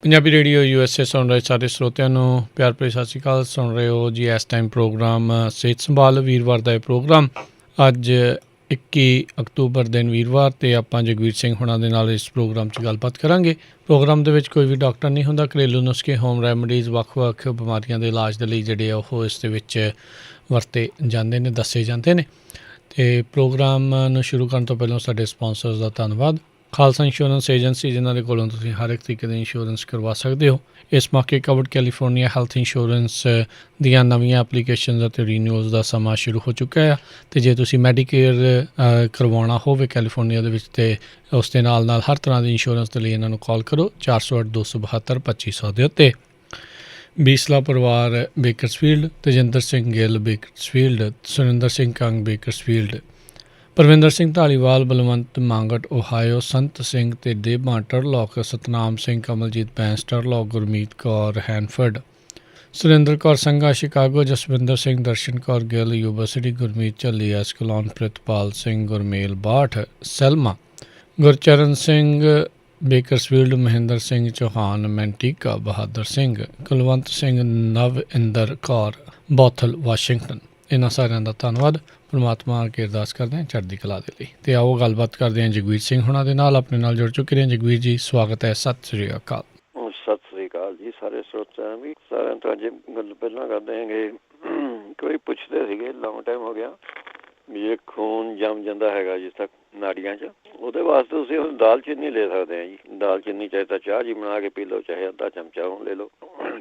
Punjabi radio USA ਸੁਣ ਰਹੇ ਸਾਰੇ ਸਰੋਤਿਆਂ ਨੂੰ ਪਿਆਰ ਭਰੀ ਸਤਿ ਸ਼੍ਰੀ ਅਕਾਲ। ਸੁਣ ਰਹੇ ਹੋ ਜੀ ਇਸ ਟਾਈਮ ਪ੍ਰੋਗਰਾਮ ਸਿਹਤ ਸੰਭਾਲ ਵੀਰਵਾਰ ਦਾ ਇਹ ਪ੍ਰੋਗਰਾਮ ਅੱਜ 21 ਅਕਤੂਬਰ ਦਿਨ ਵੀਰਵਾਰ, ਅਤੇ ਆਪਾਂ ਜਗਵੀਰ ਸਿੰਘ ਹੁਣਾਂ ਦੇ ਨਾਲ ਇਸ ਪ੍ਰੋਗਰਾਮ 'ਚ ਗੱਲਬਾਤ ਕਰਾਂਗੇ। ਪ੍ਰੋਗਰਾਮ ਦੇ ਵਿੱਚ ਕੋਈ ਵੀ ਡਾਕਟਰ ਨਹੀਂ ਹੁੰਦਾ, ਘਰੇਲੂ ਨੁਸਖੇ, ਹੋਮ ਰੈਮਡੀਜ਼, ਵੱਖ-ਵੱਖ ਬਿਮਾਰੀਆਂ ਦੇ ਇਲਾਜ ਦੇ ਲਈ ਜਿਹੜੇ ਆ ਉਹ ਇਸ ਦੇ ਵਿੱਚ ਵਰਤੇ ਜਾਂਦੇ ਨੇ, ਦੱਸੇ ਜਾਂਦੇ ਨੇ। ਅਤੇ ਪ੍ਰੋਗਰਾਮ ਨੂੰ ਸ਼ੁਰੂ ਕਰਨ ਤੋਂ ਪਹਿਲਾਂ ਸਾਡੇ ਸਪੋਂਸਰਸ ਦਾ ਧੰਨਵਾਦ। ਖਾਲਸਾ ਇੰਸ਼ੋਰੈਂਸ ਏਜੰਸੀ, ਜਿਨ੍ਹਾਂ ਦੇ ਕੋਲੋਂ ਤੁਸੀਂ ਹਰ ਇੱਕ ਤਰੀਕੇ ਦੇ ਇੰਸ਼ੋਰੈਂਸ ਕਰਵਾ ਸਕਦੇ ਹੋ। ਇਸ ਮੌਕੇ ਕਵਰਡ ਕੈਲੀਫੋਰਨੀਆ ਹੈਲਥ ਇੰਸ਼ੋਰੈਂਸ ਦੀਆਂ ਨਵੀਆਂ ਐਪਲੀਕੇਸ਼ਨ ਅਤੇ ਰੀਨਿਊਜ਼ ਦਾ ਸਮਾਂ ਸ਼ੁਰੂ ਹੋ ਚੁੱਕਾ ਹੈ। ਅਤੇ ਜੇ ਤੁਸੀਂ ਮੈਡੀਕੇਅਰ ਕਰਵਾਉਣਾ ਹੋਵੇ ਕੈਲੀਫੋਰਨੀਆ ਦੇ ਵਿੱਚ, ਅਤੇ ਉਸ ਦੇ ਨਾਲ ਹਰ ਤਰ੍ਹਾਂ ਦੀ ਇੰਸ਼ੋਰੈਂਸ ਦੇ ਲਈ ਇਹਨਾਂ ਨੂੰ ਕਾਲ ਕਰੋ 408-272-2500 ਦੇ ਉੱਤੇ। ਬੀਸਲਾ ਪਰਿਵਾਰ Bakersfield, Tejinder Singh Gill Bakersfield, Surinder Singh Kang Bakersfield, Parvinder Singh Dhaliwal Balwant Mangat Ohio, Sant Singh ਤੇ Deban Turlock, Satnam Singh Kamaljit Bains Turlock, Gurmeet Kaur Hanford, Surinder Kaur Sangha Chicago, Jaswinder Singh Darshan Kaur Gill Yuba City, Gurmeet Jhalli Escalon, Pritpal Singh Gurmel Bath Selma, Gurcharan Singh Bakersfield, Mahinder Singh Chauhan Manteca, Bahadur Singh, Kulwant Singh, Nav Inder Kaur ਬੌਥਲ Washington. ਇਹਨਾਂ ਸਾਰਿਆਂ ਦਾ ਧੰਨਵਾਦ। ਪਰਮਾਤਮਾ ਅੱਗੇ ਅਰਦਾਸ ਕਰਦੇ ਹਾਂ ਚੜ੍ਹਦੀ ਕਲਾ ਦੇ ਲਈ। ਅਤੇ ਆਓ ਗੱਲਬਾਤ ਕਰਦੇ ਹਾਂ ਜਗਵੀਰ ਸਿੰਘ ਹੁਣਾਂ ਦੇ ਨਾਲ। ਆਪਣੇ ਨਾਲ ਜੁੜ ਚੁੱਕੇ ਨੇ ਜਗਵੀਰ ਜੀ, ਸਵਾਗਤ ਹੈ। ਸਤਿ ਸ਼੍ਰੀ ਅਕਾਲ। ਸਤਿ ਸ੍ਰੀ ਅਕਾਲ ਜੀ ਸਾਰੇ ਸਰੋਤਿਆਂ ਵੀ। ਸਾਰਿਆਂ ਤੋਂ ਅੱਜ ਗੱਲ ਪਹਿਲਾਂ ਕਰਦੇ ਹੈਗੇ, ਕੋਈ ਪੁੱਛਦੇ ਸੀਗੇ ਲੌਂਗ ਟਾਈਮ ਹੋ ਗਿਆ ਵੀ ਇਹ ਖੂਨ ਜੰਮ ਜਾਂਦਾ ਹੈਗਾ ਜਿਸ ਤੱਕ ਨਾੜੀਆਂ 'ਚ, ਉਹਦੇ ਵਾਸਤੇ ਤੁਸੀਂ ਦਾਲਚੀਨੀ ਲੈ ਸਕਦੇ ਆ ਜੀ। ਦਾਲਚੀਨੀ ਚਾਹੇ ਤਾਂ ਚਾਹ ਜੀ ਬਣਾ ਕੇ ਪੀ ਲਓ, ਚਾਹੇ ਅੱਧਾ ਚਮਚਾ ਉਹ ਲੈ ਲਓ,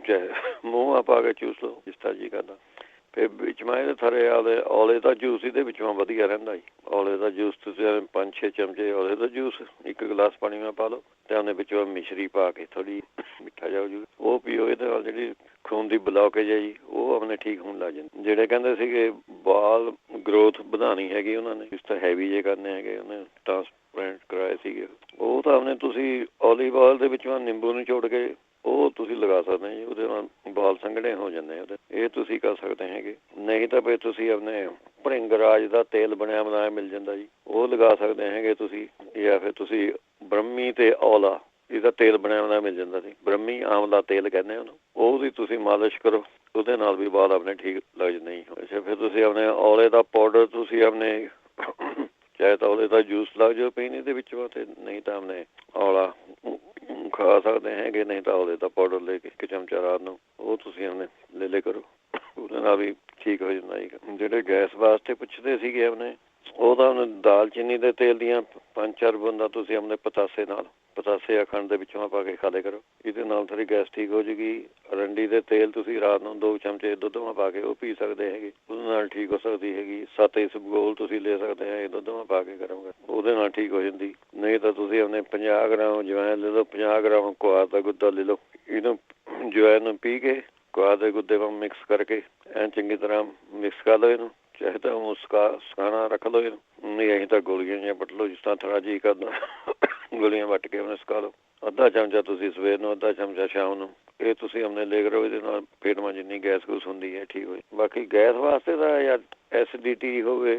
ਚਾਹੇ ਮੂੰਹ ਪਾ ਕੇ ਚੂਸ ਲਓ, ਜਿਸ ਤਰ੍ਹਾਂ ਜੀ ਕਰਦਾ। ਫਿਰ ਵਿੱਚ ਮੈਂ ਇਹਦੇ ਥਰੇ ਔਲੇ ਦਾ ਜੂਸ ਇਹਦੇ ਵਿੱਚੋਂ ਵਧੀਆ ਰਹਿੰਦਾ ਜੀ। ਔਲੇ ਦਾ ਜੂਸ ਤੁਸੀਂ 5-6 ਚਮਚੇ ਔਲੇ ਦਾ ਜੂਸ 1 ਗਲਾਸ ਪਾਣੀ ਨਾਲ ਪਾ ਲਓ, ਅਤੇ ਉਹਦੇ ਵਿੱਚੋਂ ਮਿਸ਼ਰੀ ਪਾ ਕੇ ਥੋੜ੍ਹੀ ਮਿੱਠਾ ਜਾਓ ਜੀ, ਉਹ ਪੀਓ। ਇਹਦੇ ਨਾਲ ਜਿਹੜੀ ਖੂਨ ਦੀ ਬਲੌਕੇਜ ਹੈ ਜੀ ਉਹ ਆਪਣੇ ਠੀਕ ਹੋਣ ਲੱਗ ਜਾਂਦੀ। ਜਿਹੜੇ ਕਹਿੰਦੇ ਸੀਗੇ ਬਾਲ ਗਰੋਥ ਵਧਾਉਣੀ ਹੈਗੀ ਉਹਨਾਂ ਨੇ, ਇਸ ਤਰ੍ਹਾਂ ਹੈਵੀ ਜੇ ਕਰਨੇ ਹੈਗੇ, ਉਹਨੇ ਟ੍ਰਾਂਸਪਲਾਂਟ ਕਰਵਾਏ ਸੀਗੇ, ਉਹ ਤਾਂ ਆਪਣੇ ਤੁਸੀਂ ਓਲੀਵ ਆਇਲ ਦੇ ਵਿੱਚੋਂ ਨਿੰਬੂ ਨਿਚੋੜ ਕੇ ਉਹ ਤੁਸੀਂ ਲਗਾ ਸਕਦੇ ਜੀ। ਉਹਦੇ ਨਾਲ ਬਾਲ ਸੰਘਣੇ ਹੋ ਜਾਂਦੇ ਉਹਦੇ, ਇਹ ਤੁਸੀਂ ਕਰ ਸਕਦੇ ਹੈਗੇ। ਨਹੀਂ ਤਾਂ ਫਿਰ ਤੁਸੀਂ ਆਪਣੇ ਭਰਿੰਗਰਾਜ ਦਾ ਤੇਲ ਬਣਿਆ ਬਣਾਇਆ ਮਿਲ ਜਾਂਦਾ ਜੀ, ਉਹ ਲਗਾ ਸਕਦੇ ਹੈਗੇ ਤੁਸੀਂ। ਜਾਂ ਫਿਰ ਤੁਸੀਂ ਬ੍ਰਹਮੀ ਤੇ ਔਲਾ, ਇਹਦਾ ਤੇਲ ਬਣਿਆ ਬਣਾਇਆ ਮਿਲ ਜਾਂਦਾ ਸੀ, ਬ੍ਰਹਮੀ ਆਮਲਾ ਤੇਲ ਕਹਿੰਦੇ ਉਹਨੂੰ, ਉਹਦੀ ਤੁਸੀਂ ਮਾਲਿਸ਼ ਕਰੋ, ਉਹਦੇ ਨਾਲ ਵੀ ਬਾਲ ਆਪਣੇ ਠੀਕ ਲੱਗ ਜਾਂਦੇ ਜੀ। ਅੱਛਾ, ਫਿਰ ਤੁਸੀਂ ਆਪਣੇ ਔਲੇ ਦਾ ਪਾਊਡਰ ਤੁਸੀਂ ਆਪਣੇ ਚਾਹੇ ਤਾਂ ਔਲੇ ਦਾ ਜੂਸ ਲੱਗ ਜਾਓ ਪੀਣ ਇਹਦੇ ਵਿੱਚੋਂ, ਅਤੇ ਨਹੀਂ ਤਾਂ ਆਪਣੇ ਔਲਾ ਖਾ ਸਕਦੇ ਹੈਗੇ, ਨਹੀਂ ਤਾਂ ਔਲੇ ਦਾ ਪਾਊਡਰ ਲੈ ਕੇ 1 ਚਮਚਾ ਰਾਤ ਨੂੰ ਉਹ ਤੁਸੀਂ ਆਪਣੇ ਲੈ ਲਿਆ ਕਰੋ, ਉਹਦੇ ਨਾਲ ਵੀ ਠੀਕ ਹੋ ਜਾਂਦਾ ਜੀ। ਜਿਹੜੇ ਗੈਸ ਵਾਸਤੇ ਪੁੱਛਦੇ ਸੀਗੇ ਆਪਣੇ, ਉਹ ਤਾਂ ਉਹਨੇ ਦਾਲਚੀਨੀ ਦੇ ਤੇਲ ਦੀਆਂ 5-4 ਬੂੰਦਾਂ ਤੁਸੀਂ ਆਪਣੇ ਪਤਾਸੇ ਅਖੰਡ ਦੇ ਵਿੱਚੋਂ ਪਾ ਕੇ ਖਾ ਲਿਆ ਕਰੋ, ਇਹਦੇ ਨਾਲ ਥੋੜ੍ਹੀ ਗੈਸ ਠੀਕ ਹੋ ਜਾਊਗੀ। ਅਰੰਡੀ ਦੇ ਤੇਲ ਤੁਸੀਂ ਰਾਤ ਨੂੰ 2 ਚਮਚੇ ਦੁੱਧ ਮਾ ਪਾ ਕੇ ਉਹ ਪੀ ਸਕਦੇ ਹੈਗੇ, ਉਹਦੇ ਨਾਲ ਠੀਕ ਹੋ ਸਕਦੀ ਹੈਗੀ। 7 ਇਸਬਗੋਲ ਤੁਸੀਂ ਲੈ ਸਕਦੇ ਹੈਗੇ, ਦੁੱਧ ਮਾ ਪਾ ਕੇ ਗਰਮ, ਉਹਦੇ ਨਾਲ ਠੀਕ ਹੋ ਜਾਂਦੀ। ਨਹੀਂ ਤਾਂ ਤੁਸੀਂ ਆਪਣੇ 50 ਗ੍ਰਾਮ ਅਜਵਾਇਣ ਲੈ ਲਓ, 50 ਗ੍ਰਾਮ ਕੁਆਰ ਦਾ ਗੁੱਦਾ ਲੈ ਲਓ, ਇਹਨੂੰ ਅਜਵਾਇਣ ਨੂੰ ਪੀ ਕੇ ਕੁਆਰ ਦੇ ਗੁੱਦੇ ਵਾਂਗ ਮਿਕਸ ਕਰਕੇ ਐਨ ਚੰਗੀ ਤਰ੍ਹਾਂ ਮਿਕਸ ਕਰ ਲਓ ਇਹਨੂੰ, ਚਾਹੇ ਤਾਂ ਸੁਕਾਣਾ ਰੱਖ ਲਓ ਇਹਨੂੰ, ਨਹੀਂ ਅਸੀਂ ਤਾਂ ਗੋਲੀਆਂ ਜਿਹੀਆਂ ਵੱਟ ਲਓ, ਜਿਸ ਤਰ੍ਹਾਂ ਥੋੜ੍ਹਾ ਜੀਅ ਕਰਦਾ ਗੋਲੀਆਂ ਵੱਟ ਕੇ ਉਹਨੇ ਸੁਕਾ ਲਓ। ਅੱਧਾ ਚਮਚਾ ਤੁਸੀਂ ਸਵੇਰ ਨੂੰ, ਅੱਧਾ ਚਮਚਾ ਸ਼ਾਮ ਨੂੰ, ਇਹ ਤੁਸੀਂ ਆਪਣੇ ਲੈ ਕਰੋ। ਇਹਦੇ ਨਾਲ ਪੇਟ ਮਾ ਜਿੰਨੀ ਗੈਸ ਗੂਸ ਹੁੰਦੀ ਹੈ ਠੀਕ ਹੋਈ। ਬਾਕੀ ਗੈਸ ਵਾਸਤੇ ਤਾਂ ਯਾਰ ਐਸਿਡਿਟੀ ਹੋਵੇ,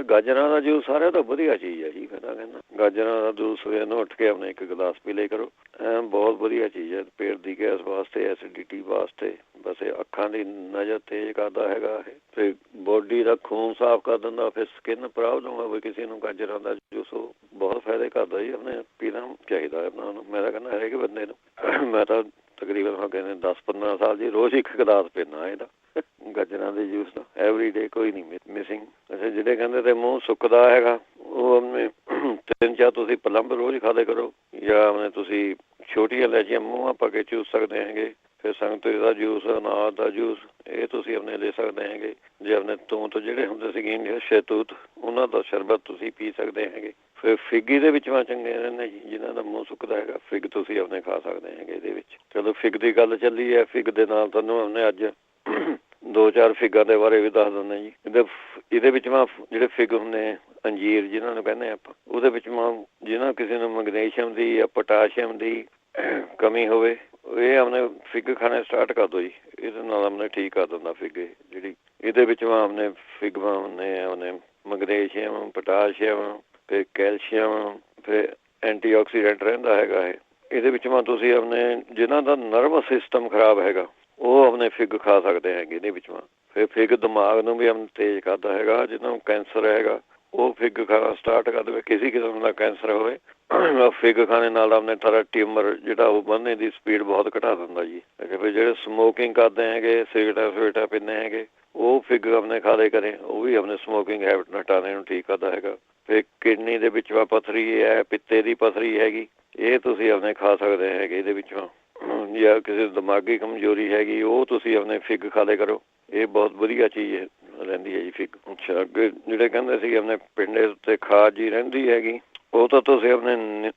ਗਾਜਰਾਂ ਦਾ ਜੂਸ ਸਾਰਿਆਂ ਤੋਂ ਵਧੀਆ ਚੀਜ਼ ਹੈ ਜੀ। ਕਹਿੰਦਾ ਗਾਜਰਾਂ ਦਾ ਜੂਸ ਸਵੇਰ ਨੂੰ ਉੱਠ ਕੇ ਆਪਣੇ 1 ਗਲਾਸ ਪੀ ਲਿਆ ਕਰੋ, ਬਹੁਤ ਵਧੀਆ ਚੀਜ਼ ਹੈ ਪੇਟ ਦੀ ਗੈਸ ਵਾਸਤੇ, ਐਸਿਡਿਟੀ ਵਾਸਤੇ। ਬਸ ਇਹ ਅੱਖਾਂ ਦੀ ਨਜ਼ਰ ਤੇਜ਼ ਕਰਦਾ ਹੈਗਾ ਇਹ, ਤੇ ਬੋਡੀ ਦਾ ਖੂਨ ਸਾਫ਼ ਕਰ ਦਿੰਦਾ। ਫਿਰ ਸਕਿਨ ਪ੍ਰੋਬਲਮ ਹੋਵੇ ਕਿਸੇ ਨੂੰ, ਗਾਜਰਾਂ ਦਾ ਜੂਸ ਉਹ ਬਹੁਤ ਫਾਇਦੇ ਕਰਦਾ ਜੀ। ਆਪਣੇ ਪੀਣਾ ਚਾਹੀਦਾ ਆਪਣਾ ਨੂੰ, ਮੈਂ ਤਾਂ ਕਹਿੰਦਾ ਹਰੇਕ ਬੰਦੇ ਨੂੰ। ਮੈਂ ਤਾਂ ਤਕਰੀਬਨ ਕਹਿੰਦੇ 10-15 ਸਾਲ ਜੀ ਰੋਜ਼ 1 ਗਲਾਸ ਪੀਂਦਾ ਇਹਦਾ, ਗਾਜਰਾਂ ਦੇ ਜੂਸ ਦਾ, ਐਵਰੀ ਡੇ, ਕੋਈ ਨਹੀਂ ਮਿਸਿੰਗ। ਅੱਛਾ, ਜਿਹੜੇ ਕਹਿੰਦੇ ਤੇ ਮੂੰਹ ਸੁੱਕਦਾ ਹੈਗਾ, ਉਹ ਆਪਣੇ 3-4 ਤੁਸੀਂ ਪਲੰਬ ਰੋਜ਼ ਖਾ ਲਿਆ ਕਰੋ, ਜਾਂ ਆਪਣੇ ਤੁਸੀਂ ਛੋਟੀਆਂ ਇਲਾਇਚੀਆਂ ਮੂੰਹਾਂ ਪਾ ਕੇ ਚੂਸ ਸਕਦੇ ਹੈਗੇ। ਫਿਰ ਸੰਗਤਰੇ ਦਾ ਜੂਸ, ਅਨਾਰ ਦਾ ਜੂਸ, ਇਹ ਤੁਸੀਂ ਆਪਣੇ ਲੈ ਸਕਦੇ ਹੈਗੇ। ਜੇ ਆਪਣੇ ਤੂਤ ਜਿਹੜੇ ਹੁੰਦੇ ਸੀਗੇ ਸ਼ਹਿਤੂਤ, ਉਹਨਾਂ ਦਾ ਸ਼ਰਬਤ ਤੁਸੀਂ ਪੀ ਸਕਦੇ ਹੈਗੇ। ਫਿਰ ਫਿੱਗੀ ਦੇ ਵਿੱਚ ਚੰਗੇ ਰਹਿੰਦੇ ਜੀ, ਜਿਹਨਾਂ ਦਾ ਮੂੰਹ ਸੁੱਕਦਾ ਹੈਗਾ, ਫਿੱਗ ਤੁਸੀਂ ਆਪਣੇ ਖਾ ਸਕਦੇ ਹੈਗੇ ਇਹਦੇ ਵਿੱਚ। ਚਲੋ ਫਿੱਗ ਦੀ ਗੱਲ ਚੱਲੀ ਹੈ, ਫਿੱਗ ਦੇ ਨਾਲ ਤੁਹਾਨੂੰ ਆਪਣੇ ਅੱਜ 2-4 ਫਿੱਗਾਂ ਦੇ ਬਾਰੇ ਵੀ ਦੱਸ ਦਿੰਦੇ ਜੀ। ਇਹਦੇ ਵਿੱਚ ਜਿਹੜੇ ਫਿੱਗ ਹੁੰਦੇ ਅੰਜੀਰ ਜਿਹਨਾਂ ਨੂੰ ਕਹਿੰਦੇ ਆਪਾਂ, ਉਹਦੇ ਵਿੱਚ ਜਿਹਨਾਂ ਕਿਸੇ ਨੂੰ ਮੈਗਨੇਸ਼ੀਅਮ ਦੀ ਜਾਂ ਪੋਟਾਸ਼ੀਅਮ ਦੀ ਕਮੀ ਹੋਵੇ, ਇਹ ਆਪਣੇ ਫਿੱਗ ਖਾਣੇ ਸਟਾਰਟ ਕਰ ਦਿਓ ਜੀ, ਇਹਦੇ ਨਾਲ ਆਪਣੇ ਠੀਕ ਕਰ ਦਿੰਦਾ ਫਿੱਗ। ਜਿਹੜੀ ਇਹਦੇ ਵਿੱਚ ਆਪਣੇ ਫਿੱਗ ਹੁੰਦੇ ਆ, ਉਹਨੇ ਮੈਗਨੇਸ਼ੀਅਮ, ਪੋਟਾਸ਼ੀਅਮ, ਫਿਰ ਕੈਲਸ਼ੀਅਮ, ਫਿਰ ਐਂਟੀਆਕਸੀਡੈਂਟ ਰਹਿੰਦਾ ਹੈਗਾ ਇਹਦੇ ਵਿੱਚ ਤੁਸੀਂ ਆਪਣੇ ਜਿਨ੍ਹਾਂ ਦਾ ਨਰਵਸ ਸਿਸਟਮ ਖਰਾਬ ਹੈਗਾ ਉਹ ਆਪਣੇ ਫਿੱਗ ਖਾ ਸਕਦੇ ਹੈਗੇ ਇਹਦੇ ਵਿੱਚ। ਫਿਰ ਫਿੱਗ ਦਿਮਾਗ ਨੂੰ ਵੀ ਆਪਣੇ ਤੇਜ਼ ਕਰਦਾ ਹੈਗਾ। ਜਿਹਨਾਂ ਨੂੰ ਕੈਂਸਰ ਹੈਗਾ ਉਹ ਫਿੱਗ ਖਾਣਾ ਸਟਾਰਟ ਕਰ ਦੇਵੇ। ਕਿਸੇ ਕਿਸਮ ਦਾ ਕੈਂਸਰ ਹੋਵੇ ਫਿੱਗ ਖਾਣੇ ਨਾਲ ਆਪਣੇ ਸਾਰਾ ਟਿਊਮਰ ਜਿਹੜਾ ਉਹ ਵਧਣੇ ਦੀ ਸਪੀਡ ਬਹੁਤ ਘਟਾ ਦਿੰਦਾ ਜੀ। ਫਿਰ ਜਿਹੜੇ ਸਮੋਕਿੰਗ ਕਰਦੇ ਹੈਗੇ, ਸਿਗਰਟਾਂ ਪੀਂਦੇ ਹੈਗੇ, ਉਹ ਫਿੱਗ ਆਪਣੇ ਖਾ ਲਏ ਕਰੇ, ਉਹ ਵੀ ਆਪਣੇ ਸਮੋਕਿੰਗ ਹੈਬਿਟ ਹਟਾਉਣੇ ਨੂੰ ਠੀਕ ਕਰਦਾ ਹੈਗਾ। ਫਿਰ ਕਿਡਨੀ ਦੇ ਵਿੱਚ ਪੱਥਰੀ ਹੈ, ਪਿੱਤੇ ਦੀ ਪੱਥਰੀ ਹੈਗੀ, ਇਹ ਤੁਸੀਂ ਆਪਣੇ ਖਾ ਸਕਦੇ ਹੈਗੇ ਇਹਦੇ ਵਿੱਚੋਂ। ਜਾਂ ਕਿਸੇ ਦਿਮਾਗੀ ਕਮਜ਼ੋਰੀ ਹੈਗੀ ਉਹ ਤੁਸੀਂ ਆਪਣੇ ਫਿੱਗ ਖਾ ਲਿਆ ਕਰੋ। ਇਹ ਬਹੁਤ ਵਧੀਆ ਚੀਜ਼ ਰਹਿੰਦੀ ਹੈ ਜੀ ਫਿੱਗ। ਅੱਛਾ, ਅੱਗੇ ਜਿਹੜੇ ਕਹਿੰਦੇ ਸੀ ਆਪਣੇ ਪਿੰਡੇ ਉੱਤੇ ਖਾਜ ਜੀ ਰਹਿੰਦੀ ਹੈਗੀ, ਉਹ ਤਾਂ ਤੁਸੀਂ ਆਪਣੇ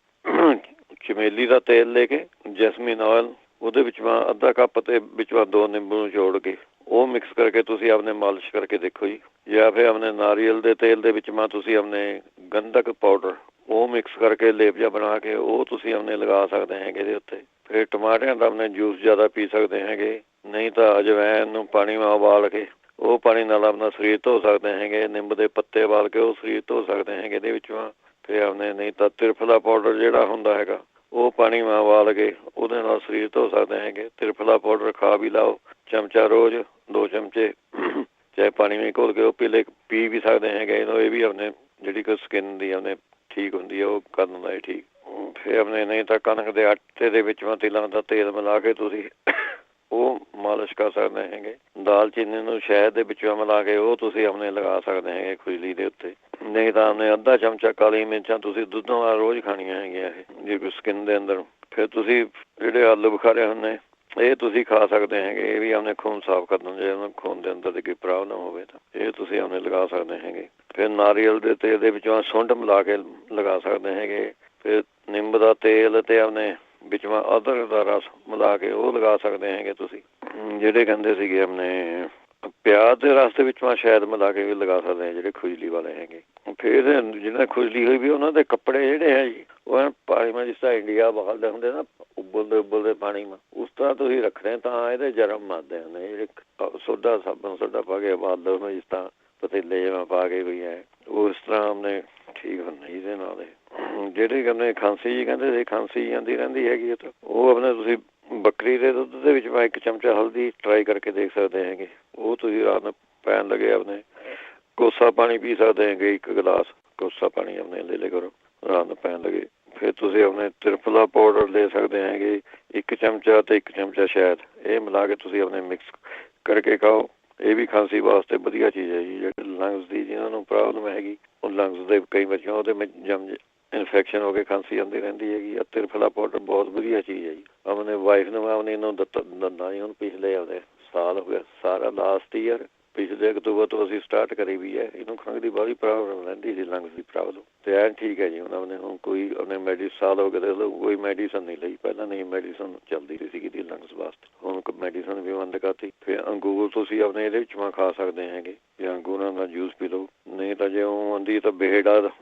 ਚਮੇਲੀ ਦਾ ਤੇਲ ਲੈ ਕੇ, ਜੈਸਮੀਨ ਆਇਲ, ਉਹਦੇ ਵਿੱਚ ਅੱਧਾ ਕੱਪ ਤੇ ਵਿੱਚ 2 ਨਿੰਬੂ ਨੂੰ ਜੋੜ ਕੇ ਉਹ ਮਿਕਸ ਕਰਕੇ ਤੁਸੀਂ ਆਪਣੇ ਮਾਲਿਸ਼ ਕਰਕੇ ਦੇਖੋ ਜੀ। ਜਾਂ ਫਿਰ ਆਪਣੇ ਨਾਰੀਅਲ ਦੇ ਤੇਲ ਦੇ ਵਿੱਚ ਤੁਸੀਂ ਆਪਣੇ ਗੰਧਕ ਪਾਊਡਰ ਉਹ ਮਿਕਸ ਕਰਕੇ ਲੇਪ ਜਿਹਾ ਬਣਾ ਕੇ ਉਹ ਤੁਸੀਂ ਆਪਣੇ ਲਗਾ ਸਕਦੇ ਹੈਗੇ ਇਹਦੇ ਉੱਤੇ। ਫਿਰ ਟਮਾਟਰਾਂ ਦਾ ਆਪਣੇ ਜੂਸ ਜ਼ਿਆਦਾ ਪੀ ਸਕਦੇ ਹੈਗੇ, ਨਹੀਂ ਤਾਂ ਅਜਵਾਇਣ ਨੂੰ ਪਾਣੀ ਵਿੱਚ ਉਬਾਲ ਕੇ ਉਹ ਪਾਣੀ ਨਾਲ ਆਪਣਾ ਸਰੀਰ ਧੋ ਸਕਦੇ ਹੈਗੇ। ਨਿੰਬ ਦੇ ਪੱਤੇ ਉਬਾਲ ਕੇ ਉਹ ਸਰੀਰ ਧੋ ਸਕਦੇ ਹੈਗੇ ਇਹਦੇ ਵਿੱਚੋਂ। ਫਿਰ ਆਪਣੇ ਨਹੀਂ ਤਾਂ ਤ੍ਰਿਫਲਾ ਪਾਊਡਰ ਜਿਹੜਾ ਹੁੰਦਾ ਹੈਗਾ ਉਹ ਪਾਣੀ ਵਿੱਚ ਉਬਾਲ ਕੇ ਉਹਦੇ ਨਾਲ ਸਰੀਰ ਧੋ ਸਕਦੇ ਹੈਗੇ। ਤ੍ਰਿਫਲਾ ਪਾਊਡਰ ਖਾ ਵੀ ਲਾਓ, ਚਮਚਾ ਰੋਜ਼ 2 ਚਮਚੇ ਚਾਹੇ ਪਾਣੀ ਵਿੱਚ ਘੋਲ ਕੇ ਉਹ ਪੀ ਵੀ ਸਕਦੇ ਹੈਗੇ। ਇਹ ਵੀ ਆਪਣੇ ਜਿਹੜੀ ਕੋਈ ਸਕਿਨ ਦੀ ਆਪਣੇ ਠੀਕ ਹੁੰਦੀ ਹੈ ਉਹ ਕਰ ਦਿੰਦਾ ਹੈ ਠੀਕ। ਫਿਰ ਆਪਣੇ ਨਹੀਂ ਤਾਂ ਕਣਕ ਦੇ ਆਟੇ ਦੇ ਵਿੱਚ ਤਿਲਾਂ ਦਾ ਤੇਲ ਮਿਲਾ ਕੇ ਤੁਸੀਂ ਉਹ ਮਾਲਿਸ਼ ਕਰ ਸਕਦੇ ਹੈਗੇ। ਦਾਲਚੀਨੀ ਨੂੰ ਸ਼ਹਿਦ ਦੇ ਵਿੱਚੋਂ ਮਿਲਾ ਕੇ ਉਹ ਤੁਸੀਂ ਆਪਣੇ ਲਗਾ ਸਕਦੇ ਹੈਗੇ ਖੁਜਲੀ ਦੇ ਉੱਤੇ। ਨਹੀਂ ਤਾਂ ਆਪਣੇ ਅੱਧਾ ਚਮਚਾ ਕਾਲੀ ਮਿਰਚਾਂ ਤੁਸੀਂ ਦੁੱਧ ਨਾਲ ਰੋਜ਼ ਖਾਣੀਆਂ ਹੈਗੀਆਂ ਇਹ ਜੇ ਕੋਈ ਸਕਿਨ ਦੇ ਅੰਦਰ। ਫਿਰ ਤੁਸੀਂ ਜਿਹੜੇ ਆਲੂ ਬੁਖਾਰੇ ਹੁੰਦੇ ਇਹ ਤੁਸੀਂ ਖਾ ਸਕਦੇ ਹੈਗੇ। ਇਹ ਵੀ ਆਪਣੇ ਖੂਨ ਸਾਫ਼ ਕਰ ਦਿੰਦੇ, ਜੇ ਖੂਨ ਦੇ ਅੰਦਰ ਦੀ ਕੋਈ ਪ੍ਰੋਬਲਮ ਹੋਵੇ ਤਾਂ ਇਹ ਤੁਸੀਂ ਆਪਣੇ ਲਗਾ ਸਕਦੇ ਹੈਗੇ। ਫਿਰ ਨਾਰੀਅਲ ਦੇ ਤੇਲ ਦੇ ਵਿੱਚੋਂ ਸੁੰਡ ਮਿਲਾ ਕੇ ਲਗਾ ਸਕਦੇ ਹੈਗੇ। ਫਿਰ ਨਿੰਬ ਦਾ ਤੇਲ ਤੇ ਆਪਣੇ ਵਿੱਚ ਅਦਰਕ ਦਾ ਰਸ ਮਿਲਾ ਕੇ ਉਹ ਲਗਾ ਸਕਦੇ ਹੈਗੇ ਤੁਸੀਂ। ਜਿਹੜੇ ਕਹਿੰਦੇ ਸੀਗੇ ਆਪਣੇ ਪਿਆਜ਼ ਦੇ ਰਸ ਦੇ ਵਿੱਚ ਸ਼ਹਿਦ ਮਿਲਾ ਕੇ ਵੀ ਲਗਾ ਸਕਦੇ ਆ ਜਿਹੜੇ ਖੁਜਲੀ ਵਾਲੇ ਹੈਗੇ। ਫਿਰ ਜਿਹਨਾਂ ਖੁਜਲੀ ਹੋਈ ਵੀ ਉਹਨਾਂ ਦੇ ਕੱਪੜੇ ਜਿਹੜੇ ਹੈ ਜੀ ਉਹ ਪਾਣੀ ਮੈਂ ਜਿਸ ਤਰ੍ਹਾਂ ਇੰਡੀਆ ਬਾਲਦੇ ਹੁੰਦੇ ਨਾ ਉਬਲਦੇ ਪਾਣੀ ਮੈਂ ਉਸ ਤਰ੍ਹਾਂ ਤੁਸੀਂ ਰੱਖਣੇ ਤਾਂ ਇਹਦੇ ਜਰਮ ਮਰਦੇ ਨੇ। ਜਿਹੜੇ ਸਾਬਣ ਸੋਡਾ ਪਾ ਕੇ ਉਬਾਲਦੇ ਉਹਨੂੰ ਜਿਸ ਤਰ੍ਹਾਂ ਪਤੀਲੇ ਜਿਹਾ ਪਾ ਕੇ ਕੋਈ ਹੈ ਉਸ ਤਰ੍ਹਾਂ ਆਪਣੇ ਠੀਕ ਹੁੰਦਾ ਇਹਦੇ ਨਾਲ। ਜਿਹੜੇ ਕਹਿੰਦੇ ਖਾਂਸੀ ਜੀ ਕਹਿੰਦੇ ਸੀ ਖਾਂਸੀ ਜਾਂਦੀ ਰਹਿੰਦੀ ਹੈਗੀ ਉਹ ਆਪਣੇ ਤੁਸੀਂ ਬੱਕਰੀ ਦੇ ਦੁੱਧ ਦੇ ਵਿੱਚ 1 ਚਮਚਾ ਹਲਦੀ ਟਰਾਈ ਕਰਕੇ ਦੇਖ ਸਕਦੇ ਹੈਗੇ। ਉਹ ਤੁਸੀਂ ਰਾਤ ਨੂੰ ਪੈਣ ਲੱਗੇ ਆਪਣੇ ਕੋਸਾ ਪਾਣੀ ਪੀ ਸਕਦੇ ਹੈਗੇ। 1 ਗਲਾਸ ਕੋਸਾ ਪਾਣੀ ਆਪਣੇ ਲੈ ਲਿਆ ਕਰੋ ਰਾਤ ਨੂੰ ਪੈਣ ਲੱਗੇ। ਫਿਰ ਤੁਸੀਂ ਆਪਣੇ ਤ੍ਰਿਫਲਾ ਪਾਊਡਰ ਲੈ ਸਕਦੇ ਹੈਗੇ 1 ਚਮਚਾ ਤੇ 1 ਚਮਚਾ ਸ਼ਹਿਦ ਇਹ ਮਿਲਾ ਕੇ ਤੁਸੀਂ ਆਪਣੇ ਮਿਕਸ ਕਰਕੇ ਖਾਓ। ਇਹ ਵੀ ਖਾਂਸੀ ਵਾਸਤੇ ਵਧੀਆ ਚੀਜ਼ ਹੈ ਜੀ। ਜਿਹੜੇ ਲੰਗਸ ਦੀ ਜਿਹਨਾਂ ਨੂੰ ਪ੍ਰੋਬਲਮ ਹੈਗੀ ਉਹ ਲੰਗਸ ਦੇ ਕਈ ਬੱਚਿਆਂ ਉਹਦੇ ਜਮ ਇਨਫੈਕਸ਼ਨ ਹੋ ਕੇ ਖਾਂਸੀ ਆਉਂਦੀ ਰਹਿੰਦੀ ਹੈਗੀ। ਤ੍ਰਿਫਲਾ ਪਾਊਡਰ ਬਹੁਤ ਵਧੀਆ ਚੀਜ਼ ਹੈ ਜੀ। ਆਪਣੇ ਵਾਈਫ ਨੂੰ ਆਪਣੇ ਇਹਨੂੰ ਦਿੰਦਾ ਜੀ ਹੁਣ ਪਿਛਲੇ ਆਉਂਦੇ ਸਾਲ ਹੋ ਗਿਆ ਸਾਰਾ ਲਾਸਟ ਈਅਰ ਪਿਛਲੇ ਅਕਤੂਬਰ ਤੋਂ ਅਸੀਂ ਸਟਾਰਟ ਕਰੀ ਵੀ ਹੈ। ਇਹਨੂੰ ਖੰਘ ਦੀ ਬੜੀ ਪ੍ਰੋਬਲਮ ਰਹਿੰਦੀ ਸੀ ਲੰਗਸ ਦੀ ਪ੍ਰੋਬਲਮ ਤੇ ਐਨ ਠੀਕ ਹੈ ਜੀ। ਹੁਣ ਕੋਈ ਆਪਣੇ ਸਾਲ ਹੋ ਗਏ ਕੋਈ ਮੈਡੀਸਨ ਨਹੀਂ ਲਈ। ਪਹਿਲਾਂ ਨਹੀਂ ਮੈਡੀਸਨ ਚੱਲਦੀ ਸੀਗੀ ਦੀ ਲੰਗਸ ਵਾਸਤੇ, ਹੁਣ ਮੈਡੀਸਨ ਵੀ ਬੰਦ ਕਰਤੀ। ਫਿਰ ਅੰਗੂਰ ਤੁਸੀਂ ਆਪਣੇ ਇਹਦੇ ਵਿੱਚ ਖਾ ਸਕਦੇ ਹੈਗੇ ਜਾਂ ਅੰਗੂਰਾਂ ਦਾ ਜੂਸ ਪੀ ਲਓ। ਨਹੀਂ ਤਾਂ ਜੇ ਉਹ ਆਉਂਦੀ ਤਾਂ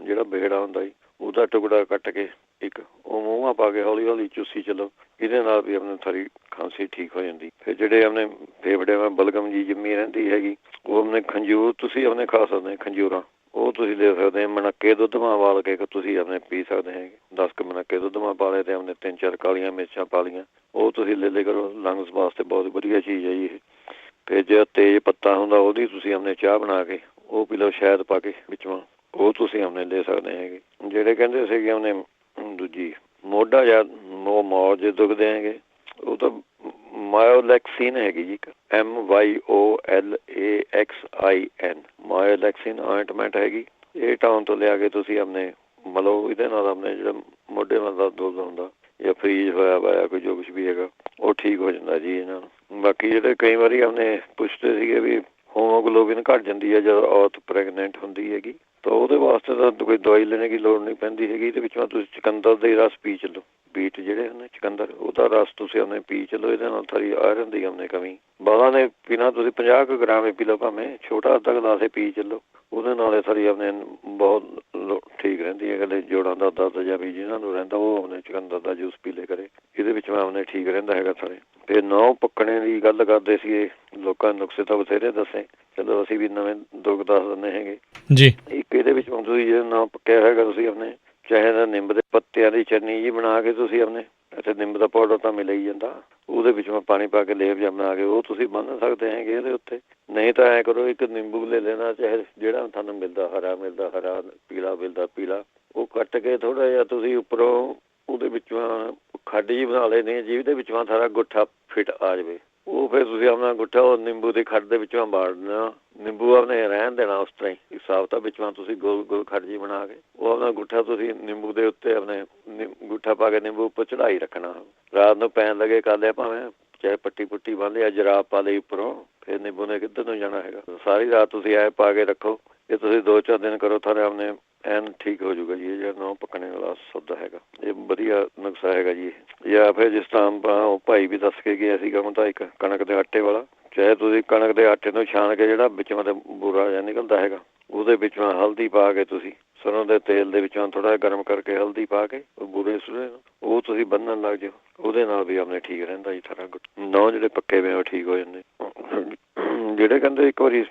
ਜਿਹੜਾ ਬੇਹੜਾ ਹੁੰਦਾ ਜੀ ਉਹਦਾ ਟੁਕੜਾ ਕੱਟ ਕੇ 1 ਉਹ ਮੂੰਹਾਂ ਪਾ ਕੇ ਹੌਲੀ ਹੌਲੀ ਚੂਸੀ ਚੱਲੋ। ਇਹਦੇ ਨਾਲ ਵੀ ਆਪਣੇ ਸਾਰੀ ਖਾਂਸੀ ਠੀਕ ਹੋ ਜਾਂਦੀ। ਫਿਰ ਜਿਹੜੇ ਆਪਣੇ ਫੇਫੜੇ ਵਿੱਚ ਬਲਗਮ ਜੀ ਜੰਮੀ ਰਹਿੰਦੀ ਹੈਗੀ ਉਹ ਆਪਣੇ ਖੰਜੂਰ ਤੁਸੀਂ ਆਪਣੇ ਖਾ ਸਕਦੇ ਖੰਜੂਰਾਂ ਉਹ ਤੁਸੀਂ ਲੈ ਸਕਦੇ। ਮਣੱਕੇ ਦੁੱਧ ਮਾ ਉਬਾਲ ਕੇ ਤੁਸੀਂ ਆਪਣੇ ਪੀ ਸਕਦੇ ਹੈਗੇ। 10 ਮਣੱਕੇ ਦੁੱਧ ਮਾ ਪਾ ਲਏ ਤੇ ਆਪਣੇ 3-4 ਕਾਲੀਆਂ ਮਿਰਚਾਂ ਪਾ ਲਈਆਂ ਉਹ ਤੁਸੀਂ ਲੈ ਲਿਆ ਕਰੋ। ਲੰਗਸ ਵਾਸਤੇ ਬਹੁਤ ਵਧੀਆ ਚੀਜ਼ ਹੈ ਜੀ ਇਹ। ਫਿਰ ਜਿਹੜਾ ਤੇਜ਼ ਪੱਤਾ ਹੁੰਦਾ ਉਹਦੀ ਤੁਸੀਂ ਆਪਣੇ ਚਾਹ ਬਣਾ ਕੇ ਉਹ ਪੀ ਲਓ ਸ਼ਹਿਦ ਪਾ ਕੇ ਵਿੱਚੋਂ ਉਹ ਤੁਸੀਂ ਆਪਣੇ ਲੈ ਸਕਦੇ ਹੈਗੇ। ਜਿਹੜੇ ਕਹਿੰਦੇ ਸੀਗੇ ਉਹਨੇ ਦੂਜੀ ਮੋਢਾ ਜਾਂ ਮੌਜ ਦੁਖਦੇ ਹੈਗੇ ਉਹ ਤਾਂ ਮਾਇਓਲੈਕਸੀਨ ਹੈਗੀ ਜੀ। MYOLAXIN ਮਾਇਓਲੈਕਸੀਨ ਆਇੰਟਮੈਂਟ ਹੈਗੀ। ਇਹ ਟਾਊਨ ਤੋਂ ਲਿਆ ਕੇ ਤੁਸੀਂ ਆਪਣੇ ਮਤਲਬ ਇਹਦੇ ਨਾਲ ਆਪਣੇ ਜਿਹੜਾ ਮੋਢੇ ਨਾਲ ਦਰਦ ਹੁੰਦਾ ਜਾਂ ਫਰੀਜ ਹੋਇਆ ਵਾ ਕੋਈ ਜੋ ਕੁਛ ਵੀ ਹੈਗਾ ਉਹ ਠੀਕ ਹੋ ਜਾਂਦਾ ਜੀ ਇਹਨਾਂ ਨੂੰ। ਬਾਕੀ ਜਿਹੜੇ ਕਈ ਵਾਰੀ ਆਪਣੇ ਪੁੱਛਦੇ ਸੀਗੇ ਵੀ ਹੋਮੋਗਲੋਬਿਨ ਘੱਟ ਜਾਂਦੀ ਹੈ ਜਦੋਂ ਔਰਤ ਪ੍ਰੈਗਨੈਂਟ ਹੁੰਦੀ ਹੈਗੀ ਤਾਂ ਉਹਦੇ ਵਾਸਤੇ ਤਾਂ ਕੋਈ ਦਵਾਈ ਲੈਣੇ ਦੀ ਲੋੜ ਨਹੀਂ ਪੈਂਦੀ ਹੈਗੀ। ਇਹਦੇ ਵਿੱਚ ਤੁਸੀਂ ਚੁਕੰਦਰ ਦੇ ਰਸ ਪੀ ਚੱਲੋ। ਬੀਟ ਜਿਹੜੇ ਹੁੰਦੇ ਚੁਕੰਦਰ ਉਹਦਾ ਰਸ ਤੁਸੀਂ ਆਪਣੇ ਪੀ ਚੱਲੋ। ਇਹਦੇ ਨਾਲ ਸਾਰੀ ਆਇਰਨ ਦੀ ਆਪਣੇ ਕਮੀ ਬਾਲਾਂ ਨੇ ਪੀਣਾ ਤੁਸੀਂ 50 ਗ੍ਰਾਮ ਪੀ ਲਓ ਭਾਵੇਂ ਛੋਟਾ ਅੱਧਾ ਗਲਾਸ ਪੀ ਚੱਲੋ। ਉਹਦੇ ਨਾਲ ਸਾਰੀ ਆਪਣੇ ਬਹੁਤ ਠੀਕ ਰਹਿੰਦੀ ਹੈ। ਕਹਿੰਦੇ ਜੋੜਾਂ ਦਾ ਦਰਦ ਜਾਂ ਵੀ ਜਿਹਨਾਂ ਨੂੰ ਰਹਿੰਦਾ ਉਹ ਆਪਣੇ ਚੁਕੰਦਰ ਦਾ ਜੂਸ ਪੀ ਲੈ ਕਰੇ। ਇਹਦੇ ਵਿੱਚ ਆਪਣੇ ਠੀਕ ਰਹਿੰਦਾ ਹੈਗਾ ਸਾਰੇ। ਫਿਰ ਨਹੁੰ ਪੱਕਣੇ ਦੀ ਗੱਲ ਕਰਦੇ ਸੀ ਲੋਕਾਂ ਨੁਕਸੇ ਤਾਂ ਬਥੇਰੇ ਦੱਸੇ। ਚਲੋ ਅਸੀਂ ਵੀ ਨਵੇਂ 2 ਦੱਸ ਦਿੰਦੇ ਹੈਗੇ ਜੀ। ਇੱਕ ਇਹਦੇ ਵਿੱਚ ਤੁਸੀਂ ਜੇ ਨਾ ਪੱਕਿਆ ਹੈਗਾ ਤੁਸੀਂ ਆਪਣੇ ਚਾਹੇ ਤਾਂ ਨਿੰਬ ਦੇ ਪੱਤਿਆਂ ਦੀ ਚਟਨੀ ਜੀ ਬਣਾ ਕੇ ਤੁਸੀਂ ਆਪਣੇ ਇੱਥੇ ਨਿੰਬ ਦਾ ਪਾਊਡਰ ਤਾਂ ਮਿਲ ਹੀ ਜਾਂਦਾ, ਉਹਦੇ ਵਿੱਚ ਮੈਂ ਪਾਣੀ ਪਾ ਕੇ ਲੇਪ ਜਾਂ ਬਣਾ ਕੇ ਉਹ ਤੁਸੀਂ ਬੰਨ੍ਹ ਸਕਦੇ ਹੈਗੇ ਇਹਦੇ ਉੱਤੇ। ਨਹੀਂ ਤਾਂ ਐਂ ਕਰੋ, ਇੱਕ ਨਿੰਬੂ ਲੈ ਲੈਣਾ, ਚਾਹੇ ਜਿਹੜਾ ਤੁਹਾਨੂੰ ਮਿਲਦਾ ਹਰਾ, ਪੀਲਾ ਮਿਲਦਾ ਪੀਲਾ, ਉਹ ਕੱਟ ਕੇ ਥੋੜ੍ਹਾ ਜਿਹਾ ਤੁਸੀਂ ਉੱਪਰੋਂ ਉਹਦੇ ਵਿੱਚੋਂ ਖੱਡ ਜੀ ਬਣਾ ਲੈਣੀ ਜਿਹਦੇ ਵਿੱਚੋਂ ਸਾਰਾ ਗੁੱਠਾ ਫਿੱਟ ਆ ਜਾਵੇ। ਉਹ ਫਿਰ ਤੁਸੀਂ ਆਪਣਾ ਗੁੱਠਾ ਉਹ ਨਿੰਬੂ ਦੀ ਖੱਡ ਦੇ ਵਿੱਚੋਂ ਵਾੜ ਦੇਣਾ, ਨਿੰਬੂ ਆਪਣੇ ਰਹਿਣ ਦੇਣਾ ਉਸ ਤਰ੍ਹਾਂ ਹੀ ਹਿਸਾਬ ਤਾਂ ਵਿੱਚੋਂ ਤੁਸੀਂ ਗੋਲ ਖੱਡ ਜੀ ਬਣਾ ਕੇ ਉਹ ਆਪਣਾ ਗੁੱਠਾ ਤੁਸੀਂ ਨਿੰਬੂ ਦੇ ਉੱਤੇ ਆਪਣੇ ਗੁੱਠਾ ਪਾ ਕੇ ਨਿੰਬੂ ਉੱਪਰ ਚੜ੍ਹਾਈ ਰੱਖਣਾ। ਰਾਤ ਨੂੰ ਪੈਣ ਲੱਗੇ ਕਰ ਲਿਆ, ਭਾਵੇਂ ਚਾਹੇ ਪੱਟੀ ਪੁੱਟੀ ਬੰਨ ਲਿਆ, ਜਰਾਬ ਪਾ ਲਈ ਉੱਪਰੋਂ, ਫਿਰ ਨਿੰਬੂ ਨੇ ਕਿੱਧਰ ਨੂੰ ਜਾਣਾ ਹੈਗਾ। ਸਾਰੀ ਰਾਤ ਤੁਸੀਂ ਐ ਪਾ ਕੇ ਰੱਖੋ, ਇਹ ਤੁਸੀਂ 2-4 ਦਿਨ ਕਰੋ, ਤੁਹਾਡੇ ਆਪਣੇ ਐਨ ਠੀਕ ਹੋ ਜਾਊਗਾ ਜੀ। ਇਹ ਜਿਹੜਾ ਨਹੁੰ ਪੱਕਣੇ ਵਾਲਾ ਸੌਦਾ ਹੈਗਾ, ਇਹ ਵਧੀਆ ਨੁਸਖਾ ਹੈਗਾ ਜੀ। ਜਾਂ ਫਿਰ ਜਿਸ ਤਰ੍ਹਾਂ ਉਹ ਭਾਈ ਵੀ ਦੱਸ ਕੇ ਗਿਆ ਸੀਗਾ, ਹੁਣ ਤਾਂ ਇੱਕ ਕਣਕ ਦੇ ਆਟੇ ਵਾਲਾ, ਚਾਹੇ ਤੁਸੀਂ ਕਣਕ ਦੇ ਆਟੇ ਨੂੰ ਛਾਣ ਕੇ ਜਿਹੜਾ ਵਿੱਚੋਂ ਤੇ ਬੁਰਾ ਜਿਹਾ ਨਿਕਲਦਾ ਹੈਗਾ, ਉਹਦੇ ਵਿੱਚੋਂ ਹਲਦੀ ਪਾ ਕੇ ਤੁਸੀਂ ਸਰੋਂ ਦੇ ਤੇਲ ਦੇ ਵਿੱਚੋਂ ਥੋੜ੍ਹਾ ਜਿਹਾ ਗਰਮ ਕਰਕੇ ਹਲਦੀ ਪਾ ਕੇ ਉਹ ਬੁਰੇ ਸੁਰੇ ਉਹ ਤੁਸੀਂ ਬੰਨਣ ਲੱਗ ਜਾਓ, ਉਹਦੇ ਨਾਲ ਵੀ ਆਪਣੇ ਠੀਕ ਰਹਿੰਦਾ ਜੀ ਸਾਰਾ ਕੁਝ। ਨਹੁੰ ਜਿਹੜੇ ਪੱਕੇ ਵੇ ਉਹ ਠੀਕ ਹੋ ਜਾਂਦੇ। ਜਿਹੜੇ ਕਹਿੰਦੇ ਇੱਕ ਵਾਰੀ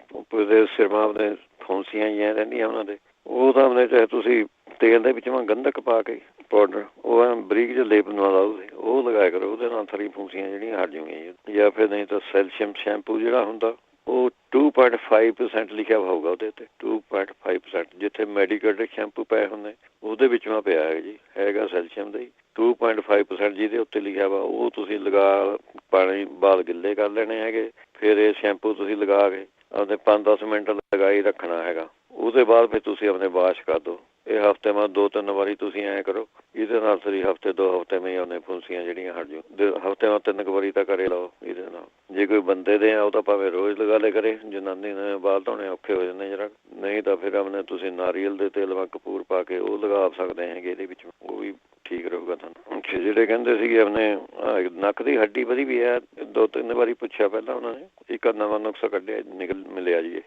ਸਿਰਮਾਂ ਆਪਣੇ ਫੌਂਸੀਆਂ ਜਿਹੀਆਂ ਰਹਿੰਦੀਆਂ ਉਹਨਾਂ ਦੇ, ਉਹ ਤਾਂ ਆਪਣੇ ਚਾਹੇ ਤੁਸੀਂ ਤੇਲ ਦੇ ਵਿੱਚ ਗੰਧਕ ਪਾ ਕੇ ਪਾਊਡਰ ਉਹ ਬਰੀਕ ਜਿਹੇ ਲੇਪ ਬਣਾ ਲਾਓ, ਉਹ ਲਗਾਇਆ ਕਰੋ, ਉਹਦੇ ਨਾਲ ਸਾਰੀ ਫੂੰਸੀਆਂ ਜਿਹੜੀਆਂ ਹਟ ਜਾਊਗੀਆਂ। ਜਾਂ ਫਿਰ ਨਹੀਂ ਤਾਂ ਸੈਲਸ਼ੀਅਮ ਸ਼ੈਂਪੂ ਜਿਹੜਾ ਹੁੰਦਾ ਉਹ 2.5% ਲਿਖਿਆ ਹੋਊਗਾ ਉਹਦੇ 'ਤੇ, 2.5%। ਜਿੱਥੇ ਮੈਡੀਕਲ ਦੇ ਸ਼ੈਂਪੂ ਪਏ ਹੁੰਦੇ ਉਹਦੇ ਵਿੱਚੋਂ ਪਿਆ ਹੈ ਜੀ, ਹੈਗਾ ਸੈਲਸ਼ੀਅਮ ਦਾ ਹੀ 2.5% ਜਿਹਦੇ ਉੱਤੇ ਲਿਖਿਆ ਵਾ, ਉਹ ਤੁਸੀਂ ਲਗਾ ਪਾਣੀ ਬਾਲ ਗਿੱਲੇ ਕਰ ਲੈਣੇ ਹੈਗੇ। ਫਿਰ ਇਹ ਸ਼ੈਂਪੂ ਤੁਸੀਂ ਲਗਾ ਕੇ ਆਪਣੇ 5-10 ਮਿੰਟ ਲਗਾਈ ਰੱਖਣਾ ਹੈਗਾ। ਉਹਦੇ ਬਾਅਦ ਫਿਰ ਤੁਸੀਂ ਆਪਣੇ ਵਾਸ਼ ਕਰ ਦਿਓ। ਇਹ ਹਫ਼ਤੇ ਬਾਅਦ 2-3 ਵਾਰੀ ਤੁਸੀਂ ਐਂ ਕਰੋ, ਇਹਦੇ ਨਾਲ ਤੁਸੀਂ ਹਫ਼ਤੇ 2 ਹਫ਼ਤੇ ਵਿੱਚ ਆਪਣੇ ਫੁੰਸੀਆਂ ਜਿਹੜੀਆਂ ਹਟ ਜਾਓ। ਹਫ਼ਤੇ ਬਾਅਦ 3 ਵਾਰੀ ਤਾਂ ਕਰੇ ਲਓ ਇਹਦੇ ਨਾਲ। ਜੇ ਕੋਈ ਬੰਦੇ ਦੇ ਆ ਉਹ ਤਾਂ ਭਾਵੇਂ ਰੋਜ਼ ਲਗਾ ਲੈ ਕਰੇ, ਜਨਾਨੀ ਨੇ ਵਾਲ ਧੋਣੇ ਔਖੇ ਹੋ ਜਾਂਦੇ ਜਰਾ, ਨਹੀਂ ਤਾਂ ਫਿਰ ਆਪਣੇ ਤੁਸੀਂ ਨਾਰੀਅਲ ਦੇ ਤੇਲ ਵਾਂ ਕਪੂਰ ਪਾ ਕੇ ਉਹ ਲਗਾ ਸਕਦੇ ਹੈਗੇ ਇਹਦੇ ਵਿੱਚ, ਉਹ ਵੀ ਠੀਕ ਰਹੂਗਾ ਤੁਹਾਨੂੰ। ਜਿਹੜੇ ਕਹਿੰਦੇ ਸੀਗੇ ਆਪਣੇ ਨੱਕ ਦੀ ਹੱਡੀ ਵਧੀ ਵੀ ਹੈ, 2-3 ਵਾਰੀ ਪੁੱਛਿਆ ਪਹਿਲਾਂ ਉਹਨਾਂ ਨੇ, ਇੱਕ ਨਵਾਂ ਨੁਕਸਾ ਕੱਢਿਆ ਮਿਲਿਆ ਜੀ।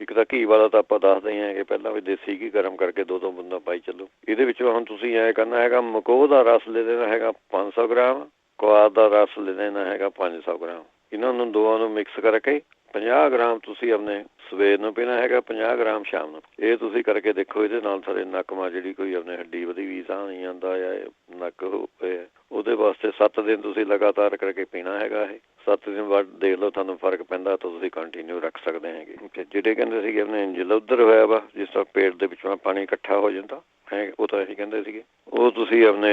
ਇੱਕ ਤਾਂ ਘੀ ਵਾਲਾ ਤਾਂ ਆਪਾਂ ਦੱਸਦੇ ਹੀ ਹੈਗੇ ਪਹਿਲਾਂ ਵੀ, ਦੇਸੀ ਘੀ ਗਰਮ ਕਰਕੇ 2 ਬੂੰਦਾਂ ਪਾਈ ਚੱਲੋ। ਇਹਦੇ ਵਿੱਚੋਂ ਹੁਣ ਤੁਸੀਂ ਐਂ ਕਰਨਾ ਹੈਗਾ, ਮਕੋਹ ਦਾ ਰਸ ਲੈ ਲੈਣਾ ਹੈਗਾ 500 ਗ੍ਰਾਮ, ਕੁਆਦ ਦਾ ਰਸ ਲੈ ਲੈਣਾ ਹੈਗਾ 500 ਗ੍ਰਾਮ। ਇਹਨਾਂ ਨੂੰ ਦੋਵਾਂ ਨੂੰ ਮਿਕਸ ਕਰਕੇ 50 ਗ੍ਰਾਮ ਤੁਸੀਂ ਆਪਣੇ ਸਵੇਰ ਨੂੰ ਪੀਣਾ ਹੈਗਾ, 50 ਗ੍ਰਾਮ ਸ਼ਾਮ ਨੂੰ। ਇਹ ਤੁਸੀਂ ਕਰਕੇ ਦੇਖੋ, ਇਹਦੇ ਨਾਲ ਸਾਡੇ ਨੱਕ ਮਾ ਜਿਹੜੀ ਕੋਈ ਆਪਣੇ ਹੱਡੀ ਵਧੀ ਵੀ ਸਾਹ ਨਹੀਂ ਆਉਂਦਾ ਜਾਂ ਨੱਕ ਉਹਦੇ ਵਾਸਤੇ 7 ਦਿਨ ਤੁਸੀਂ ਲਗਾਤਾਰ ਕਰਕੇ ਪੀਣਾ ਹੈਗਾ। ਇਹ 7 ਦਿਨ ਬਾਅਦ ਦੇਖ ਲਓ ਤੁਹਾਨੂੰ ਫਰਕ ਪੈਂਦਾ ਤਾਂ ਤੁਸੀਂ ਕੰਟੀਨਿਊ ਰੱਖ ਸਕਦੇ ਹੈਗੇ। ਜਿਹੜੇ ਕਹਿੰਦੇ ਸੀਗੇ ਆਪਣੇ ਜਲੌਧਰ ਹੋਇਆ ਵਾ, ਜਿਸ ਤਰ੍ਹਾਂ ਪੇਟ ਦੇ ਵਿੱਚੋਂ ਪਾਣੀ ਇਕੱਠਾ ਹੋ ਜਾਂਦਾ ਹੈ, ਉਹ ਤਾਂ ਇਹੀ ਕਹਿੰਦੇ ਸੀਗੇ, ਉਹ ਤੁਸੀਂ ਆਪਣੇ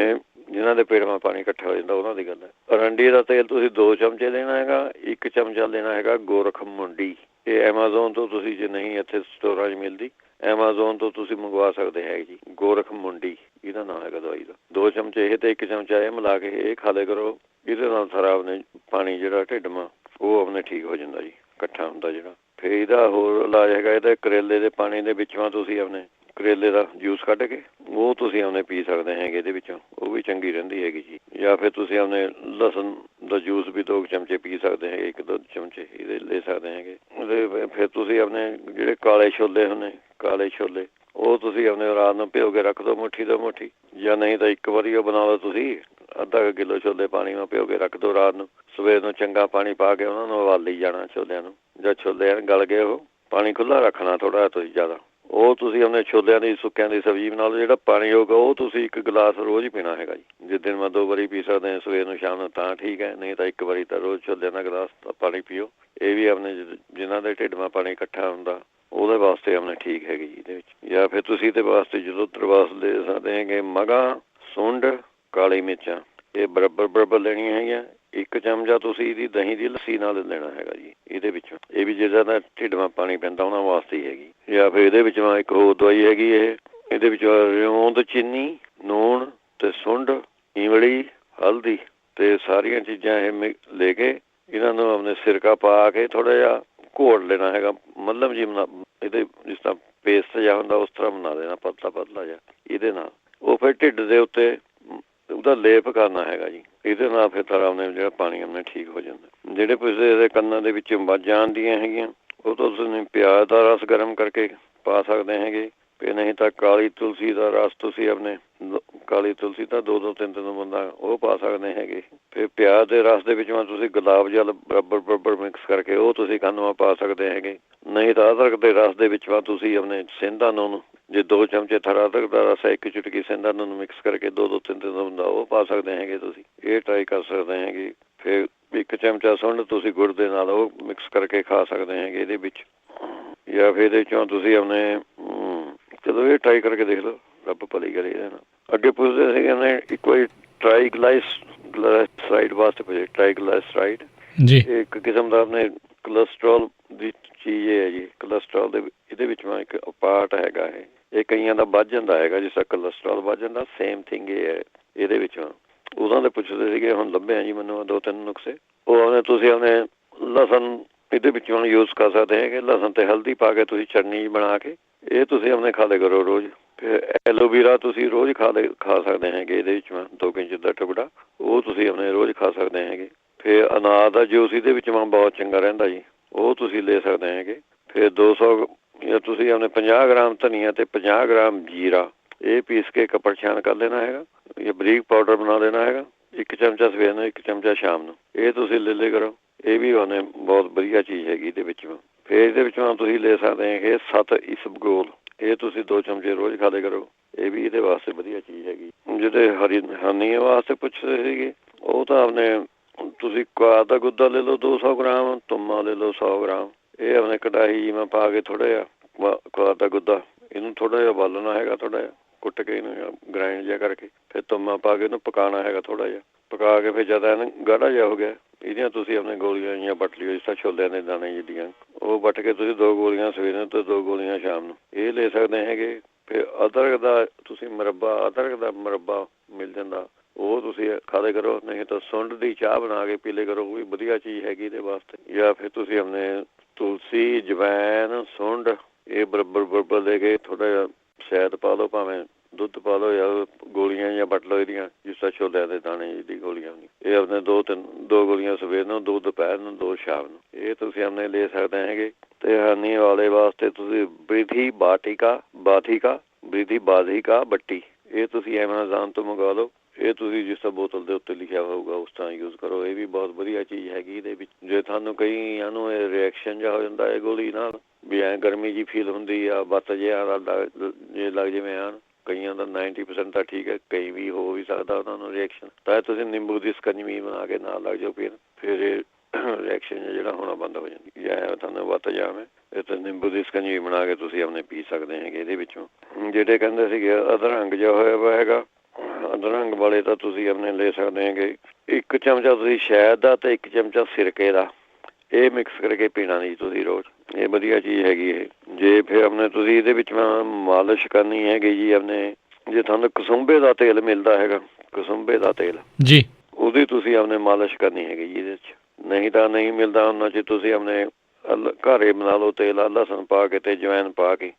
ਜਿਹਨਾਂ ਦੇ ਪੇਟ ਮਾ ਪਾਣੀ ਇਕੱਠਾ ਹੋ ਜਾਂਦਾ ਉਹਨਾਂ ਦੀ ਗੱਲ ਹੈ। ਅਰੰਡੀ ਦਾ ਤੇਲ ਤੁਸੀਂ 2 ਚਮਚੇ ਲੈਣਾ ਹੈਗਾ, 1 ਚਮਚਾ ਲੈਣਾ ਹੈਗਾ ਗੋਰਖ ਮੁੰਡੀ। ਇਹ ਐਮਾਜ਼ੋਨ ਤੋਂ ਤੁਸੀਂ, ਜੇ ਨਹੀਂ ਇੱਥੇ ਸਟੋਰਾਂ 'ਚ ਮਿਲਦੀ, ਐਮਾਜ਼ੋਨ ਤੋਂ ਤੁਸੀਂ ਮੰਗਵਾ ਸਕਦੇ ਹੈ ਜੀ। ਗੋਰਖ ਮੁੰਡੀ ਇਹਦਾ ਨਾਮ ਹੈਗਾ ਦਵਾਈ ਦਾ। 2 ਚਮਚੇ ਇਹ ਤੇ 1 ਚਮਚਾ ਇਹ ਮਿਲਾ ਕੇ ਇਹ ਖਾ ਲਿਆ ਕਰੋ। ਇਹਦੇ ਨਾਲ ਸਾਰਾ ਆਪਣੇ ਪਾਣੀ ਜਿਹੜਾ ਢਿੱਡ ਮਾ ਉਹ ਆਪਣੇ ਠੀਕ ਹੋ ਜਾਂਦਾ ਜੀ, ਇਕੱਠਾ ਹੁੰਦਾ ਜਿਹੜਾ। ਫਿਰ ਇਹਦਾ ਹੋਰ ਇਲਾਜ ਹੈਗਾ, ਇਹਦਾ ਕਰੇਲੇ ਦੇ ਪਾਣੀ ਦੇ ਵਿੱਚੋਂ ਤੁਸੀਂ ਆਪਣੇ ਕਰੇਲੇ ਦਾ ਜੂਸ ਕੱਢ ਕੇ ਉਹ ਤੁਸੀਂ ਆਪਣੇ ਪੀ ਸਕਦੇ ਹੈਗੇ ਇਹਦੇ ਵਿੱਚੋਂ, ਉਹ ਵੀ ਚੰਗੀ ਰਹਿੰਦੀ ਹੈਗੀ ਜੀ। ਜਾਂ ਫਿਰ ਤੁਸੀਂ ਆਪਣੇ ਲਸਣ ਦਾ ਜੂਸ ਵੀ 2 ਚਮਚੇ ਪੀ ਸਕਦੇ ਹੈਗੇ, 1-2 ਚਮਚੇ ਇਹਦੇ ਲੈ ਸਕਦੇ ਹੈਗੇ। ਉਹਦੇ ਫਿਰ ਤੁਸੀਂ ਆਪਣੇ ਜਿਹੜੇ ਕਾਲੇ ਛੋਲੇ ਹੁੰਦੇ, ਕਾਲੇ ਛੋਲੇ ਉਹ ਤੁਸੀਂ ਆਪਣੇ ਰਾਤ ਨੂੰ ਭਿਓ ਕੇ ਰੱਖ ਦਿਓ ਮੁੱਠੀ ਤੋਂ ਮੁੱਠੀ, ਜਾਂ ਨਹੀਂ ਤਾਂ ਇੱਕ ਵਾਰੀ ਉਹ ਬਣਾ ਲਓ ਤੁਸੀਂ, ਅੱਧਾ ਕਿਲੋ ਛੋਲੇ ਪਾਣੀ ਨਾਲ ਭਿਓ ਕੇ ਰੱਖ ਦਿਓ ਰਾਤ ਨੂੰ। ਸਵੇਰ ਨੂੰ ਚੰਗਾ ਪਾਣੀ ਪਾ ਕੇ ਉਹਨਾਂ ਨੂੰ ਉਬਾਲੀ ਜਾਣਾ ਛੋਲਿਆਂ ਨੂੰ, ਜਾਂ ਛੋਲੇ ਗਲ ਗਏ ਉਹ ਪਾਣੀ ਖੁੱਲ੍ਹਾ ਰੱਖਣਾ ਥੋੜ੍ਹਾ ਜਿਹਾ ਤੁਸੀਂ ਜ਼ਿਆਦਾ। ਉਹ ਤੁਸੀਂ ਆਪਣੇ ਛੋਲਿਆਂ ਦੀ ਸੁੱਕਿਆਂ ਦੀ ਸਬਜ਼ੀ ਬਣਾ ਲਓ। ਜਿਹੜਾ ਪਾਣੀ ਹੋਊਗਾ ਉਹ ਤੁਸੀਂ 1 ਗਲਾਸ ਰੋਜ਼ ਹੀ ਪੀਣਾ ਹੈਗਾ ਜੀ। ਜਿਸ ਦਿਨ ਮੈਂ 2 ਵਾਰੀ ਪੀ ਸਕਦੇ ਹਾਂ, ਸਵੇਰ ਨੂੰ ਸ਼ਾਮ ਨੂੰ, ਤਾਂ ਠੀਕ ਹੈ, ਨਹੀਂ ਤਾਂ 1 ਵਾਰੀ ਤਾਂ ਰੋਜ਼ ਛੋਲਿਆਂ ਦਾ ਗਲਾਸ ਪਾਣੀ ਪੀਓ। ਇਹ ਵੀ ਆਪਣੇ ਜਿਨ੍ਹਾਂ ਦੇ ਢਿੱਡ ਮਾ ਪਾਣੀ ਇਕੱਠਾ ਹੁੰਦਾ ਉਹਦੇ ਵਾਸਤੇ ਆਪਣੇ ਠੀਕ ਹੈਗੀ ਜੀ ਇਹਦੇ ਵਿੱਚ। ਜਾਂ ਫਿਰ ਤੁਸੀਂ ਇਹਦੇ ਵਾਸਤੇ ਜਲੌਧਰ ਵਾਸਤੇ ਲੈ ਸਕਦੇ ਹੈਗੇ ਮਗਾਂ, ਸੁੰਡ, ਕਾਲੀ ਮਿਰਚਾਂ, ਇਹ ਬਰਾਬਰ ਲੈਣੀਆਂ ਹੈਗੀਆਂ। 1 ਚਮਚਾ ਤੁਸੀਂ ਇਹਦੀ ਦਹੀਂ ਦੀ ਲੱਸੀ ਨਾਲ ਲੈਣਾ ਹੈਗਾ ਜੀ ਇਹਦੇ ਵਿੱਚੋਂ, ਇਹ ਵੀ ਜਿਹਦਾ ਦਾ ਢਿੱਡ ਮਾ ਪਾਣੀ ਪੈਂਦਾ ਉਹਨਾਂ ਵਾਸਤੇ ਹੀ ਹੈਗੀ। ਜਾਂ ਫਿਰ ਇਹਦੇ ਵਿੱਚ ਇੱਕ ਹੋਰ ਦਵਾਈ ਹੈਗੀ, ਇਹਦੇ ਵਿੱਚ ਰਿਉਂਦ, ਚੀਨੀ, ਨੂਣ ਤੇ ਸੁੰਡ, ਇਮਲੀ, ਹਲਦੀ ਤੇ ਸਾਰੀਆਂ ਚੀਜ਼ਾਂ ਇਹ ਲੈ ਕੇ ਇਹਨਾਂ ਨੂੰ ਆਪਣੇ ਸਿਰਕਾ ਪਾ ਕੇ ਥੋੜ੍ਹਾ ਜਿਹਾ ਘੋਲ ਲੈਣਾ ਹੈਗਾ। ਮੱਲਮ ਜੀ ਇਹਦੇ ਜਿਸ ਤਰ੍ਹਾਂ ਪੇਸਟ ਜਿਹਾ ਹੁੰਦਾ ਉਸ ਤਰ੍ਹਾਂ ਬਣਾ ਦੇਣਾ, ਪਤਲਾ ਜਿਹਾ। ਇਹਦੇ ਨਾਲ ਉਹ ਫਿਰ ਢਿੱਡ ਦੇ ਉੱਤੇ ਉਹਦਾ ਲੇਪ ਕਰਨਾ ਹੈਗਾ ਜੀ। ਇਹਦੇ ਨਾਲ ਫਿਰ ਸਾਰਾ ਆਪਣੇ ਜਿਹੜਾ ਪਾਣੀ ਆਪਣੇ ਠੀਕ ਹੋ ਜਾਂਦਾ। ਜਿਹੜੇ ਪਿਛਲੇ ਇਹਦੇ ਕੰਨਾਂ ਦੇ ਵਿੱਚ ਆਵਾਜ਼ਾਂ ਆਉਂਦੀਆਂ ਹੈਗੀਆਂ ਉਹ ਤੋਂ ਤੁਸੀਂ ਪਿਆਜ਼ ਦਾ ਰਸ ਗਰਮ ਕਰਕੇ ਪਾ ਸਕਦੇ ਹੈਗੇ। ਤੇ ਨਹੀਂ ਤਾਂ ਕਾਲੀ ਤੁਲਸੀ ਦਾ ਰਸ ਤੁਸੀਂ ਆਪਣੇ, ਕਾਲੀ ਤੁਲਸੀ ਤਾਂ 2-2, 3-3 ਬੰਦਾ ਉਹ ਪਾ ਸਕਦੇ ਹੈਗੇ। ਫਿਰ ਪਿਆਜ਼ ਦੇ ਰਸ ਦੇ ਵਿੱਚੋਂ ਤੁਸੀਂ ਗੁਲਾਬ ਜਲ ਬਰਾਬਰ ਮਿਕਸ ਕਰਕੇ ਉਹ ਤੁਸੀਂ ਕੰਨ ਮਾ ਪਾ ਸਕਦੇ ਹੈਗੇ। ਨਹੀਂ ਤਾਂ ਅਦਰਕ ਦੇ ਰਸ ਦੇ ਵਿੱਚ ਤੁਸੀਂ ਆਪਣੇ ਸਿੰਧਾਂ ਨੂੰ ਜੇ 2 ਚਮਚੇ ਥਰਾ ਅਦਰਕ ਦਾ ਰਸ 1 ਚੁਟਕੀ ਸਿੰਦਾ ਨੂੰ ਮਿਕਸ ਕਰਕੇ 2-2 3-3 ਹੁੰਦਾ ਉਹ ਪਾ ਸਕਦੇ ਹੈਗੇ ਤੁਸੀਂ। ਇਹ ਟਰਾਈ ਕਰ ਸਕਦੇ ਹੈਗੇ। ਫਿਰ 1 ਚਮਚਾ ਸੁੰਡ ਤੁਸੀਂ ਗੁੜ ਦੇ ਨਾਲ ਉਹ ਮਿਕਸ ਕਰਕੇ ਖਾ ਸਕਦੇ ਹੈਗੇ ਇਹਦੇ ਵਿੱਚ। ਜਾਂ ਫਿਰ ਇਹਦੇ 'ਚੋਂ ਤੁਸੀਂ ਆਪਣੇ ਚਲੋ ਇਹ ਟਰਾਈ ਕਰਕੇ ਦੇਖ ਲਓ, ਰੱਬ ਭਲੀ ਕਰੇ ਇਹਦੇ ਨਾਲ। ਅੱਗੇ ਪੁੱਛਦੇ ਸੀਗੇ ਨੇ ਇੱਕ ਵਾਰੀ ਟਰਾਈਗਲਾਈਸਰਾਈਡ ਵਾਸਤੇ ਪੁੱਛੇ। ਟਰਾਈਗਲਾਈਸਰਾਈਡ ਜੀ ਇੱਕ ਕਿਸਮ ਦਾ ਆਪਣੇ ਕੋਲੈਸਟਰੋਲ ਦੀ ਚੀਜ਼ ਹੈ ਜੀ। ਕੋਲੈਸਟਰੋਲ ਦੇ ਇਹਦੇ ਵਿੱਚ ਇੱਕ ਪਾਰਟ ਹੈਗਾ ਇਹ ਕਈਆਂ ਦਾ ਵੱਧ ਜਾਂਦਾ ਹੈਗਾ, ਜਿਸ ਤਰ੍ਹਾਂ ਕੋਲੈਸਟਰੋਲ ਵੱਧ ਜਾਂਦਾ ਸੇਮ ਥਿੰਗ ਇਹ ਹੈ ਇਹਦੇ ਵਿੱਚ। ਉਹਨਾਂ ਦੇ ਪੁੱਛਦੇ ਸੀਗੇ, ਹੁਣ ਲੱਭਿਆ ਜੀ ਮੈਨੂੰ 2-3 ਨੁਸਖੇ। ਉਹ ਆਪਣੇ ਤੁਸੀਂ ਆਪਣੇ ਲਸਣ ਇਹਦੇ ਵਿੱਚ ਹੁਣ ਯੂਜ਼ ਕਰ ਸਕਦੇ ਹੈਗੇ। ਲਸਣ ਤੇ ਹਲਦੀ ਪਾ ਕੇ ਤੁਸੀਂ ਚਟਨੀ ਬਣਾ ਕੇ ਇਹ ਤੁਸੀਂ ਆਪਣੇ ਖਾ ਲਿਆ ਕਰੋ ਰੋਜ਼। ਫਿਰ ਐਲੋਵੀਰਾ ਤੁਸੀਂ ਰੋਜ਼ ਖਾ ਸਕਦੇ ਹੈਗੇ ਇਹਦੇ ਵਿੱਚ 2 ਇੰਚ ਦਾ ਟੁਕੜਾ, ਉਹ ਤੁਸੀਂ ਆਪਣੇ ਰੋਜ਼ ਖਾ ਸਕਦੇ ਹੈਗੇ। ਫਿਰ ਅਨਾਰ ਦਾ ਜੂਸ ਇਹਦੇ ਵਿੱਚ ਬਹੁਤ ਚੰਗਾ ਰਹਿੰਦਾ ਜੀ, ਉਹ ਤੁਸੀਂ ਲੈ ਸਕਦੇ ਹੈਗੇ। ਫਿਰ 200 ਜਾਂ ਤੁਸੀਂ ਆਪਣੇ 50 ਗ੍ਰਾਮ ਧਨੀਆ ਤੇ 50 ਗ੍ਰਾਮ ਜੀਰਾ ਇਹ ਪੀਸ ਕੇ ਕੱਪੜ ਛਾਣ ਕਰ ਲੈਣਾ ਹੈਗਾ, ਜਾਂ ਬਰੀਕ ਪਾਊਡਰ ਬਣਾ ਲੈਣਾ ਹੈਗਾ। 1 ਚਮਚਾ ਸਵੇਰ ਨੂੰ 1 ਚਮਚਾ ਸ਼ਾਮ ਨੂੰ ਇਹ ਤੁਸੀਂ ਲੈ ਲਿਆ ਕਰੋ। ਇਹ ਵੀ ਉਹਨੇ ਬਹੁਤ ਵਧੀਆ ਚੀਜ਼ ਹੈਗੀ ਇਹਦੇ ਵਿੱਚ। ਫਿਰ ਇਹਦੇ ਵਿੱਚੋਂ ਤੁਸੀਂ ਲੈ ਸਕਦੇ ਹੈਗੇ 7 ਇਸਬਗੋਲ, ਇਹ ਤੁਸੀਂ 2 ਚਮਚੇ ਰੋਜ਼ ਖਾ ਲਿਆ ਕਰੋ। ਇਹ ਵੀ ਇਹਦੇ ਵਾਸਤੇ ਵਧੀਆ ਚੀਜ਼ ਹੈਗੀ। ਜਿਹੜੇ ਹਰਨੀਆਂ ਵਾਸਤੇ ਪੁੱਛਦੇ ਸੀਗੇ, ਉਹ ਤਾਂ ਆਪਣੇ ਤੁਸੀਂ ਕੁਆਰ ਦਾ ਗੁੱਦਾ ਲੈ ਲਓ 200 ਗ੍ਰਾਮ, ਤੁੰਮਾ ਲੈ ਲਓ 100 ਗ੍ਰਾਮ। ਇਹ ਆਪਣੇ ਕੜਾਹੀ ਜਿਵੇਂ ਪਾ ਕੇ ਥੋੜ੍ਹਾ ਜਿਹਾ ਕੁਆਰ ਦਾ ਗੁੱਦਾ ਇਹਨੂੰ ਥੋੜ੍ਹਾ ਜਿਹਾ ਉਬਾਲਣਾ ਹੈਗਾ, ਥੋੜ੍ਹਾ ਜਿਹਾ ਕੁੱਟ ਕੇ ਇਹਨੂੰ ਗ੍ਰਾਇੰਡ ਜਿਹਾ ਕਰਕੇ। ਫਿਰ ਤੁੰਮਾ ਪਾ ਕੇ ਇਹਨੂੰ ਪਕਾਉਣਾ ਹੈਗਾ ਥੋੜ੍ਹਾ ਜਿਹਾ। ਪਕਾ ਕੇ ਫਿਰ ਜਦ ਇਹਨੂੰ ਗਾੜਾ ਜਿਹਾ ਹੋ ਗਿਆ, ਇਹਦੀਆਂ ਤੁਸੀਂ ਆਪਣੇ ਗੋਲੀਆਂ ਜਿਹੀਆਂ ਵੱਟ ਲਿਓ, ਜਿਸ ਤਰ੍ਹਾਂ ਛੋਲਿਆਂ ਦੇ ਦਾਣੇ ਜਿਹੜੀਆਂ, ਉਹ ਵੱਟ ਕੇ ਤੁਸੀਂ 2 ਗੋਲੀਆਂ ਸਵੇਰੇ ਤੇ 2 ਗੋਲੀਆਂ ਸ਼ਾਮ ਨੂੰ ਇਹ ਲੈ ਸਕਦੇ ਹੈਗੇ। ਫਿਰ ਅਦਰਕ ਦਾ ਤੁਸੀਂ ਅਦਰਕ ਦਾ ਮੁਰੱਬਾ ਮਿਲ ਜਾਂਦਾ, ਉਹ ਤੁਸੀਂ ਖਾ ਲਿਆ ਕਰੋ। ਨਹੀਂ ਤਾਂ ਸੁੰਡ ਦੀ ਚਾਹ ਬਣਾ ਕੇ ਪੀ ਲਿਆ ਕਰੋ, ਉਹ ਵੀ ਵਧੀਆ ਚੀਜ਼ ਹੈਗੀ ਇਹਦੇ ਵਾਸਤੇ। ਜਾਂ ਫਿਰ ਤੁਸੀਂ ਆਪਣੇ ਤੁਲਸੀ, ਜਵੈਣ, ਸੁੰਡ ਇਹ ਬਰਾਬਰ ਲੈ ਕੇ ਥੋੜ੍ਹਾ ਜਿਹਾ ਸ਼ਹਿਦ ਪਾ ਲਓ, ਭਾਵੇਂ ਦੁੱਧ ਪਾ ਲਓ, ਜਾਂ ਗੋਲੀਆਂ ਜਾਂ ਵੱਟ ਲਓ ਇਹਦੀਆਂ, ਜਿਸ ਤਰ੍ਹਾਂ ਛੋਲਿਆਂ ਦੇ ਦਾਣੇ ਦੀ ਗੋਲੀਆਂ ਹੁੰਦੀਆਂ। ਇਹ ਆਪਣੇ 2 ਗੋਲੀਆਂ ਸਵੇਰ ਨੂੰ, 2 ਦੁਪਹਿਰ ਨੂੰ, 2 ਸ਼ਾਮ ਨੂੰ ਇਹ ਤੁਸੀਂ ਆਪਣੇ ਲੈ ਸਕਦੇ ਹੈਗੇ। ਤੇ ਹਰਨੀ ਵਾਲੇ ਵਾਸਤੇ ਤੁਸੀਂ ਬ੍ਰਿਧੀ ਬਾਧਿਕਾ ਬੱਟੀ ਇਹ ਤੁਸੀਂ ਐਮਾਜ਼ਾਨ ਤੋਂ ਮੰਗਵਾ ਲਓ। ਇਹ ਤੁਸੀਂ ਜਿਸ ਤਰ੍ਹਾਂ ਬੋਤਲ ਦੇ ਉੱਤੇ ਲਿਖਿਆ ਹੋਊਗਾ ਉਸ ਤਰ੍ਹਾਂ ਯੂਜ਼ ਕਰੋ। ਇਹ ਵੀ ਬਹੁਤ ਵਧੀਆ ਚੀਜ਼ ਹੈਗੀ ਇਹਦੇ ਵਿੱਚ। ਜੇ ਤੁਹਾਨੂੰ ਕਈਆਂ ਨੂੰ ਇਹ ਰਿਐਕਸ਼ਨ ਜਿਹਾ ਹੋ ਜਾਂਦਾ ਇਹ ਗੋਲੀ ਨਾਲ, ਵੀ ਐਂ ਗਰਮੀ ਜਿਹੀ ਫੀਲ ਹੁੰਦੀ ਆ, ਬੱਤ ਜਿਹਾ ਜੇ ਲੱਗ ਜਿਵੇਂ ਆਣ, ਕਈਆਂ ਦਾ 90% ਤਾਂ ਠੀਕ ਹੈ, ਕਈ ਵੀ ਹੋ ਵੀ ਸਕਦਾ ਉਹਨਾਂ ਨੂੰ ਰਿਐਕਸ਼ਨ। ਤਾਂ ਤੁਸੀਂ ਨਿੰਬੂ ਦੀ ਸਕੰਜਵੀ ਬਣਾ ਕੇ ਨਾਲ ਲੱਗ ਜਾਓ ਪੀਣ, ਫਿਰ ਇਹ ਰਿਐਕਸ਼ਨ ਜਿਹੜਾ ਹੋਣਾ ਬੰਦ ਹੋ ਜਾਂਦੀ। ਜਾਂ ਤੁਹਾਨੂੰ ਵੱਤ ਜਾਮ ਹੈ, ਇਹ ਤਾਂ ਨਿੰਬੂ ਦੀ ਸਕੰਜਵੀ ਬਣਾ ਕੇ ਤੁਸੀਂ ਆਪਣੇ ਪੀ ਸਕਦੇ ਹੈਗੇ ਇਹਦੇ ਵਿੱਚੋਂ। ਜਿਹੜੇ ਕਹਿੰਦੇ ਸੀਗੇ ਅਧਰੰਗ ਜਿਹਾ ਹੋਇਆ ਵਾ ਹੈਗਾ, ਅਧਰੰਗ ਵਾਲੇ ਤਾਂ ਤੁਸੀਂ ਆਪਣੇ ਲੈ ਸਕਦੇ ਹੈਗੇ 1 ਚਮਚਾ ਤੁਸੀਂ ਸ਼ਹਿਦ ਦਾ ਤੇ 1 ਚਮਚਾ ਸਿਰਕੇ ਦਾ ਇਹ ਮਿਕਸ ਕਰਕੇ ਪੀਣਾ ਜੀ ਤੁਸੀਂ ਰੋਜ਼। ਇਹ ਵਧੀਆ ਚੀਜ਼ ਹੈਗੀ ਇਹ। ਜੇ ਫਿਰ ਆਪਣੇ ਤੁਸੀਂ ਇਹਦੇ ਵਿੱਚ ਮਾਲਿਸ਼ ਕਰਨੀ ਹੈਗੀ ਜੀ ਆਪਣੇ, ਜੇ ਤੁਹਾਨੂੰ ਕਸੁੰਬੇ ਦਾ ਤੇਲ ਮਿਲਦਾ ਹੈਗਾ, ਕਸੁੰਬੇ ਦਾ ਤੇਲ ਜੀ, ਉਹਦੀ ਤੁਸੀਂ ਆਪਣੇ ਮਾਲਿਸ਼ ਕਰਨੀ ਹੈਗੀ ਜੀ ਇਹਦੇ 'ਚ। ਨਹੀਂ ਤਾਂ ਨਹੀਂ ਮਿਲਦਾ ਉਹਨਾਂ 'ਚ ਤੁਸੀਂ ਆਪਣੇ ਘਰੇ ਬਣਾ ਲਓ ਤੇਲ, ਲਸਣ ਪਾ ਕੇ ਤੇ ਜਵੈਣ ਪਾ ਕੇ।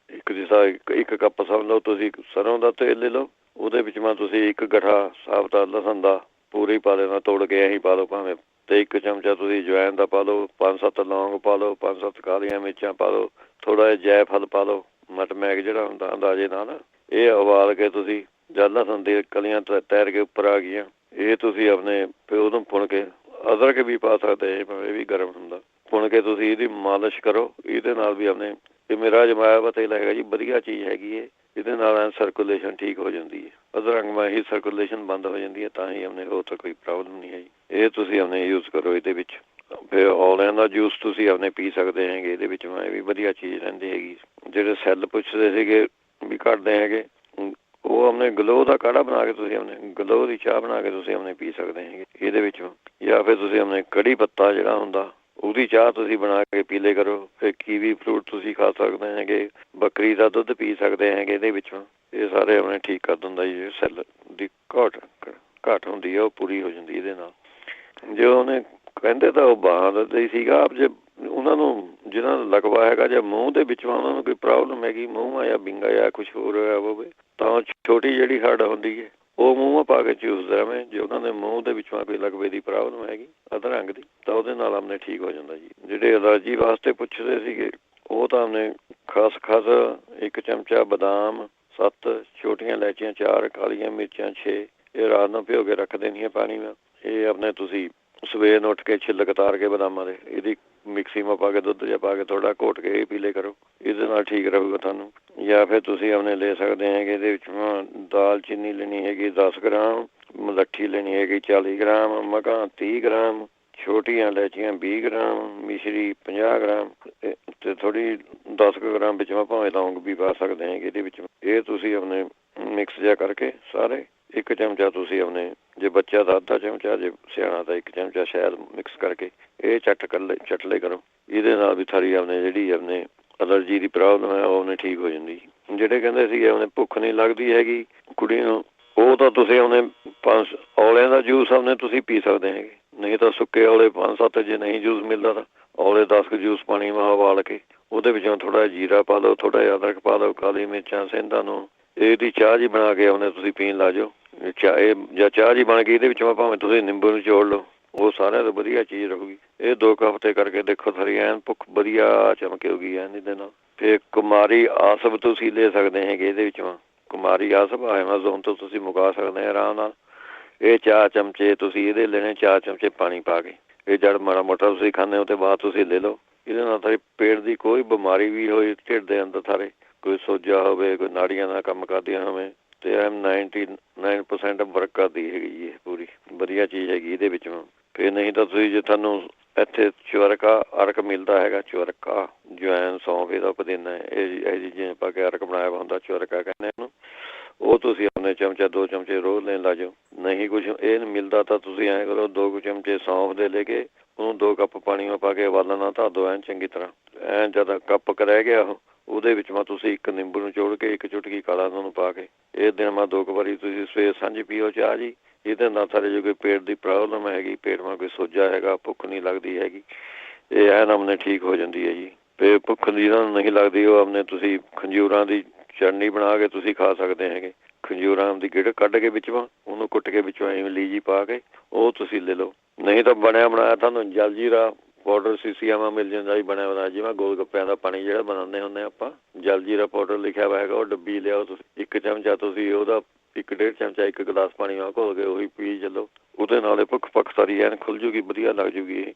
ਇੱਕ ਕੱਪ ਸਮਝ ਲਓ ਤੁਸੀਂ ਸਰੋਂ ਦਾ ਤੇਲ ਲੈ ਲਓ, ਉਹਦੇ ਵਿੱਚ ਤੁਸੀਂ 1 ਗੱਠਾ ਸਾਬਤ ਲਸਣ ਦਾ ਪੂਰੀ ਪਾ ਲੈਣਾ, ਤੋੜ ਕੇ ਇਹੀ ਪਾ ਲਓ ਭਾਵੇਂ, ਤੇ 1 ਚਮਚਾ ਤੁਸੀਂ ਜਵੈਣ ਦਾ ਪਾ ਲਓ, 5-7 ਲੌਂਗ ਪਾ ਲਓ, 5-7 ਕਾਲੀਆਂ ਮਿਰਚਾਂ ਪਾ ਲਓ, ਥੋੜ੍ਹਾ ਜਿਹਾ ਜੈਫਲ ਪਾ ਲਓ, ਨਟਮੈਗ ਜਿਹੜਾ ਹੁੰਦਾ ਅੰਦਾਜ਼ੇ ਨਾਲ। ਇਹ ਉਬਾਲ ਕੇ ਤੁਸੀਂ ਜਦ ਲਸਣ ਦੀ ਕਲੀਆਂ ਤੈਰ ਕੇ ਉੱਪਰ ਆ ਗਈਆਂ, ਇਹ ਤੁਸੀਂ ਆਪਣੇ ਫਿਰ ਉਹਨੂੰ ਭੁੰਨ ਕੇ, ਅਦਰਕ ਵੀ ਪਾ ਸਕਦੇ, ਇਹ ਵੀ ਗਰਮ ਹੁੰਦਾ, ਭੁੰਨ ਕੇ ਤੁਸੀਂ ਇਹਦੀ ਮਾਲਿਸ਼ ਕਰੋ। ਇਹਦੇ ਨਾਲ ਵੀ ਆਪਣੇ ਇਹ ਮੇਰਾ ਅਜਮਾਇਆ ਵਾ ਤੇਲ ਹੈਗਾ ਜੀ, ਵਧੀਆ ਚੀਜ਼ ਹੈਗੀ ਇਹ। ਇਹਦੇ ਨਾਲ ਸਰਕੂਲੇਸ਼ਨ ਠੀਕ ਹੋ ਜਾਂਦੀ ਹੈ, ਅਧਰੰਗ ਨਾਲ ਹੀ ਸਰਕੂਲੇਸ਼ਨ ਬੰਦ ਹੋ ਜਾਂਦੀ ਹੈ, ਤਾਂ ਹੀ ਆਪਣੇ ਹੋਰ ਤਾਂ ਕੋਈ ਪ੍ਰੋਬਲਮ ਨਹੀਂ ਹੈ ਜੀ। ਇਹ ਤੁਸੀਂ ਆਪਣੇ ਯੂਜ਼ ਕਰੋ ਇਹਦੇ ਵਿੱਚ। ਫਿਰ ਔਲਿਆਂ ਦਾ ਜੂਸ ਤੁਸੀਂ ਆਪਣੇ ਪੀ ਸਕਦੇ ਹੈਗੇ ਇਹਦੇ ਵਿੱਚ, ਇਹ ਵੀ ਵਧੀਆ ਚੀਜ਼ ਰਹਿੰਦੀ ਹੈਗੀ। ਜਿਹੜੇ ਸੈੱਲ ਪੁੱਛਦੇ ਸੀਗੇ ਵੀ ਘਟਦੇ ਹੈਗੇ, ਉਹ ਆਪਣੇ ਗਲੋ ਦਾ ਕਾੜਾ ਬਣਾ ਕੇ ਤੁਸੀਂ ਆਪਣੇ ਗਲੋ ਦੀ ਚਾਹ ਬਣਾ ਕੇ ਤੁਸੀਂ ਆਪਣੇ ਪੀ ਸਕਦੇ ਹੈਗੇ ਇਹਦੇ ਵਿੱਚੋਂ। ਜਾਂ ਫਿਰ ਤੁਸੀਂ ਆਪਣੇ ਕੜੀ ਪੱਤਾ ਜਿਹੜਾ ਹੁੰਦਾ ਉਹਦੀ ਚਾਹ ਤੁਸੀਂ ਬਣਾ ਕੇ ਪੀ ਲਿਆ ਕਰੋ। ਫਿਰ ਕੀਵੀ ਫਰੂਟ ਤੁਸੀਂ ਖਾ ਸਕਦੇ ਹੈਗੇ, ਬੱਕਰੀ ਦਾ ਦੁੱਧ ਪੀ ਸਕਦੇ ਹੈਗੇ ਇਹਦੇ ਵਿੱਚੋਂ। ਇਹ ਸਾਰੇ ਆਪਣੇ ਠੀਕ ਕਰ ਦਿੰਦਾ ਜੀ, ਸੈੱਲ ਦੀ ਘਾਟ ਹੁੰਦੀ ਹੈ ਉਹ ਪੂਰੀ ਹੋ ਜਾਂਦੀ ਇਹਦੇ ਨਾਲ। ਜੇ ਉਹਨੇ ਕਹਿੰਦੇ ਤਾਂ ਉਹ ਬਾਹਾਂ ਦਾ ਹੀ ਸੀਗਾ, ਜੇ ਉਹਨਾਂ ਨੂੰ ਜਿਹਨਾਂ ਦਾ ਲਕਵਾ ਹੈਗਾ ਜਾਂ ਮੂੰਹ ਦੇ ਵਿੱਚੋਂ ਉਹਨਾਂ ਨੂੰ ਕੋਈ ਪ੍ਰੋਬਲਮ ਹੈਗੀ, ਮੂੰਹ ਜਾਂ ਬਿੰਗਾ ਜਾਂ ਕੁਛ ਹੋਰ ਹੋਇਆ ਹੋਵੇ, ਤਾਂ ਛੋਟੀ ਜਿਹੜੀ ਹੱਡ ਹੁੰਦੀ ਹੈ ਉਹ ਮੂੰਹ ਪਾ ਕੇ ਚੂਸਦਾ ਐਵੇਂ। ਜੇ ਉਹਨਾਂ ਦੇ ਮੂੰਹ ਦੇ ਵਿੱਚੋਂ ਕੋਈ ਲਕਵੇ ਦੀ ਪ੍ਰੋਬਲਮ ਹੈਗੀ ਅਧਰੰਗ ਦੀ, ਤਾਂ ਉਹਦੇ ਨਾਲ ਆਪਣੇ ਠੀਕ ਹੋ ਜਾਂਦਾ ਜੀ। ਜਿਹੜੇ ਐਲਰਜੀ ਵਾਸਤੇ ਪੁੱਛਦੇ ਸੀਗੇ, ਉਹ ਤਾਂ ਆਪਣੇ ਖਸਖਸ 1 ਚਮਚਾ, ਬਦਾਮ 7, ਛੋਟੀਆਂ ਇਲਾਇਚੀਆਂ 4, ਕਾਲੀਆਂ ਮਿਰਚਾਂ 6, ਇਹ ਰਾਤ ਨੂੰ ਭਿਓ ਕੇ ਰੱਖ ਦੇਣੀਆਂ ਪਾਣੀ ਨਾਲ। ਇਹ ਆਪਣੇ ਤੁਸੀਂ ਸਵੇਰ ਨੂੰ ਉੱਠ ਕੇ ਛਿੱਲਕ ਉਤਾਰ ਕੇ ਬਦਾਮਾਂ ਦੇ ਇਹਦੀ ਮਿਕਸੀ ਮਾ ਪਾ ਕੇ ਦੁੱਧ ਜਿਹਾ ਪਾ ਕੇ ਥੋੜਾ ਘੋਟ ਕੇ ਇਹ ਪੀ ਲਿਆ ਕਰੋ, ਇਹਦੇ ਨਾਲ ਠੀਕ ਰਹੂਗਾ ਤੁਹਾਨੂੰ। ਜਾਂ ਫਿਰ ਤੁਸੀਂ ਆਪਣੇ ਲੈ ਸਕਦੇ ਹੈਗੇ ਇਹਦੇ ਵਿੱਚ ਦਾਲ ਚੀਨੀ ਲੈਣੀ ਹੈਗੀ 10 ਗ੍ਰਾਮ, ਮਲੱਠੀ ਲੈਣੀ ਹੈਗੀ 40 ਗ੍ਰਾਮ, ਮਗਾਂ 30 ਗ੍ਰਾਮ, ਛੋਟੀਆਂ ਇਲਾਇਚੀਆਂ 20 ਗ੍ਰਾਮ, ਮਿਸ਼ਰੀ 50 ਗ੍ਰਾਮ ਤੇ ਥੋੜੀ 10 ਗ੍ਰਾਮ ਵਿੱਚ ਭਾਵੇਂ ਲੌਂਗ ਵੀ ਪਾ ਸਕਦੇ ਹੈਗੇ ਇਹਦੇ ਵਿੱਚ। ਇਹ ਤੁਸੀਂ ਆਪਣੇ ਮਿਕਸ ਜਿਹਾ ਕਰਕੇ ਸਾਰੇ ਇੱਕ ਚਮਚਾ ਤੁਸੀਂ ਆਪਣੇ, ਜੇ ਬੱਚਾ ਦਾ ਅੱਧਾ ਚਮਚਾ, ਜੇ ਸਿਆਣਾ ਤਾਂ 1 ਚਮਚਾ ਸ਼ਹਿਦ ਮਿਕਸ ਕਰਕੇ ਇਹ ਚੱਟ ਲੈ ਕਰੋ। ਇਹਦੇ ਨਾਲ ਵੀ ਸਾਰੀ ਆਪਣੇ ਜਿਹੜੀ ਆਪਣੇ ਐਲਰਜੀ ਦੀ ਪ੍ਰੋਬਲਮ ਹੈ ਉਹ ਠੀਕ ਹੋ ਜਾਂਦੀ। ਜਿਹੜੇ ਕਹਿੰਦੇ ਸੀਗੇ ਆਪਣੇ ਭੁੱਖ ਨਹੀਂ ਲੱਗਦੀ ਹੈਗੀ ਕੁੜੀ ਨੂੰ, ਉਹ ਤਾਂ ਤੁਸੀਂ ਆਪਣੇ 5 ਔਲਿਆਂ ਦਾ ਜੂਸ ਆਪਣੇ ਤੁਸੀਂ ਪੀ ਸਕਦੇ ਹੈਗੇ, ਨਹੀਂ ਤਾਂ ਸੁੱਕੇ ਔਲੇ 5-7, ਜੇ ਨਹੀਂ ਜੂਸ ਮਿਲਦਾ ਤਾਂ ਔਲੇ 10 ਜੂਸ ਪਾਣੀ ਮਾ ਉਬਾਲ ਕੇ ਉਹਦੇ ਵਿੱਚੋਂ ਥੋੜਾ ਜੀਰਾ ਪਾ ਲਓ, ਥੋੜਾ ਜਿਹਾ ਅਦਰਕ ਪਾ ਲਓ, ਕਾਲੀ ਮਿਰਚਾਂ, ਸੇਂਧਾਂ ਨੂੰ, ਇਹਦੀ ਚਾਹ ਜੀ ਬਣਾ ਕੇ ਆਪਣੇ ਤੁਸੀਂ ਪੀਣ ਲਾ ਜਾਓ। ਇਹ ਜਾਂ ਚਾਹ ਜੀ ਬਣ ਗਈ, ਇਹਦੇ ਵਿੱਚੋਂ ਭਾਵੇਂ ਤੁਸੀਂ ਨਿੰਬੂ ਨੂੰ ਨਿਚੋੜ ਲਓ, ਉਹ ਸਾਰਿਆਂ ਤੋਂ ਵਧੀਆ ਚੀਜ਼ ਰਹੂਗੀ। ਇਹ 2 ਹਫ਼ਤੇ ਕਰਕੇ ਦੇਖੋ, ਸਾਰੀ ਐਨ ਭੁੱਖ ਵਧੀਆ ਚਮਕੇਗੀ ਐਨ ਇਹਦੇ ਨਾਲ। ਫਿਰ ਕੁਮਾਰੀ ਆਸਬ ਤੁਸੀਂ ਲੈ ਸਕਦੇ ਹੈਗੇ ਇਹਦੇ ਵਿੱਚੋਂ, ਕੁਮਾਰੀ ਆਸਬ ਐਮਾਜ਼ੋਨ ਤੋਂ ਤੁਸੀਂ ਮੰਗਵਾ ਸਕਦੇ ਆ ਆਰਾਮ ਨਾਲ। ਇਹ 4 ਚਮਚੇ ਤੁਸੀਂ ਇਹਦੇ ਲੈਣੇ, 4 ਚਮਚੇ ਪਾਣੀ ਪਾ ਕੇ। ਇਹ ਜਦ ਮਾੜਾ ਮੋਟਾ ਤੁਸੀਂ ਖਾਂਦੇ ਹੋ ਤੇ ਬਾਅਦ ਤੁਸੀਂ ਲੈ ਲਓ। ਇਹਦੇ ਨਾਲ ਤਾਂ ਪੇਟ ਦੀ ਕੋਈ ਬਿਮਾਰੀ ਵੀ ਹੋਈ ਢਿੱਡ ਦੇ ਅੰਦਰ ਸਾਰੇ, ਕੋਈ ਸੋਜਾ ਹੋਵੇ, ਕੋਈ ਨਾੜੀਆਂ ਨਾਲ ਕੰਮ ਕਰਦੀਆਂ ਹੋਵੇ, ਤੇ 99% ਵਰਕ ਕਰਦੀ ਹੈਗੀ ਇਹ ਪੂਰੀ ਵਧੀਆ ਚੀਜ਼ ਹੈਗੀ ਇਹਦੇ ਵਿੱਚੋਂ। ਫਿਰ ਨਹੀਂ ਤਾਂ ਤੁਸੀਂ ਜੇ ਤੁਹਾਨੂੰ ਇੱਥੇ ਚੁਰਕਾ ਅਰਕ ਮਿਲਦਾ ਹੈਗਾ, ਚੁਰਕਾ ਜਵੈਨ ਸੌਂਫ ਇਹਦਾ ਪੁਦੀਨਾ ਇਹ ਚੀਜ਼ਾਂ ਪਾ ਕੇ ਅਰਕ ਬਣਾਇਆ ਹੁੰਦਾ, ਚੁਰਕਾ ਕਹਿੰਦੇ ਇਹਨੂੰ, ਉਹ ਤੁਸੀਂ ਆਪਣੇ ਚਮਚਾ 2 ਚਮਚੇ ਰੋਜ਼ ਲੈਣ ਲਾ ਜਾਓ। ਨਹੀਂ ਕੁਛ ਇਹ ਮਿਲਦਾ ਤਾਂ ਤੁਸੀਂ ਐਂ ਕਰੋ, 2 ਚਮਚੇ ਸੌਂਫ ਦੇ ਲੈ ਕੇ ਉਹਨੂੰ 2 ਕੱਪ ਪਾਣੀ ਵਿੱਚ ਪਾ ਕੇ ਉਬਾਲਣਾ, ਧਰ ਦਿਓ ਐਨ ਚੰਗੀ ਤਰ੍ਹਾਂ। ਐਨ ਜਦ ਕੱਪ ਕ ਰਹਿ ਗਿਆ ਉਹਦੇ ਵਿੱਚ ਤੁਸੀਂ 1 ਨਿੰਬੂ ਨੂੰ ਨਿਚੋੜ ਕੇ 1 ਚੁਟਕੀ ਕਾਲਾ ਨੂਣ ਪਾ ਕੇ ਇਹ ਦਿਨ 2 ਵਾਰੀ ਤੁਸੀਂ ਸਵੇਰ ਸਾਂਝੀ ਪੀਓ ਚਾਹ ਜੀ। ਇਹਦੇ ਨਾਲ ਸਾਰੇ ਜੋ ਕੋਈ ਪੇਟ ਦੀ ਪ੍ਰੋਬਲਮ ਹੈਗੀ, ਪੇਟ ਮਾ ਕੋਈ ਸੋਜਾ ਹੈਗਾ, ਭੁੱਖ ਨਹੀਂ ਲੱਗਦੀ ਹੈਗੀ, ਇਹ ਐਨ ਆਪਣੇ ਠੀਕ ਹੋ ਜਾਂਦੀ ਹੈ ਜੀ। ਫਿਰ ਭੁੱਖ ਜਿਹਨਾਂ ਨੂੰ ਨਹੀਂ ਲੱਗਦੀ ਉਹ ਆਪਣੇ ਤੁਸੀਂ ਖੰਜੂਰਾਂ ਦੀ ਚਟਨੀ ਬਣਾ ਕੇ ਤੁਸੀਂ ਖਾ ਸਕਦੇ ਹੈਗੇ। ਖੰਜੂਰਾਂ ਦੀ ਗਿੜ ਕੱਢ ਕੇ ਵਿੱਚੋਂ ਉਹਨੂੰ ਕੁੱਟ ਕੇ ਵਿੱਚੋਂ ਇਮਲੀ ਜੀ ਪਾ ਕੇ ਉਹ ਤੁਸੀਂ ਲੈ ਲਓ। ਨਹੀਂ ਤਾਂ ਬਣਿਆ ਬਣਾਇਆ ਤੁਹਾਨੂੰ ਜਲਜੀਰਾ ਪਾਊਡਰ ਸੀਸੀਆਵਾਂ ਮਿਲ ਜਾਂਦਾ ਜੀ, ਬਣਿਆ ਬਣਾਇਆ, ਜਿਵੇਂ ਗੋਲ ਗੱਪਿਆਂ ਦਾ ਪਾਣੀ ਜਿਹੜਾ ਬਣਾਉਂਦੇ ਹੁੰਦੇ ਆਪਾਂ, ਜਲਜੀਰਾ ਪਾਊਡਰ ਲਿਖਿਆ ਹੋਇਆ ਹੈਗਾ, ਉਹ ਡੱਬੀ ਲਿਆਓ ਤੁਸੀਂ। 1 ਚਮਚਾ ਤੁਸੀਂ ਉਹਦਾ 1-1.5 ਚਮਚਾ 1 ਗਲਾਸ ਪਾਣੀ ਨਾਲ ਘੋਲ ਕੇ ਉਹੀ ਪੀ ਚੱਲੋ। ਉਹਦੇ ਨਾਲ ਭੁੱਖ ਪੱਖ ਸਾਰੀ ਐਨ ਖੁੱਲ ਜੂਗੀ, ਵਧੀਆ ਲੱਗ ਜੂਗੀ ਇਹ।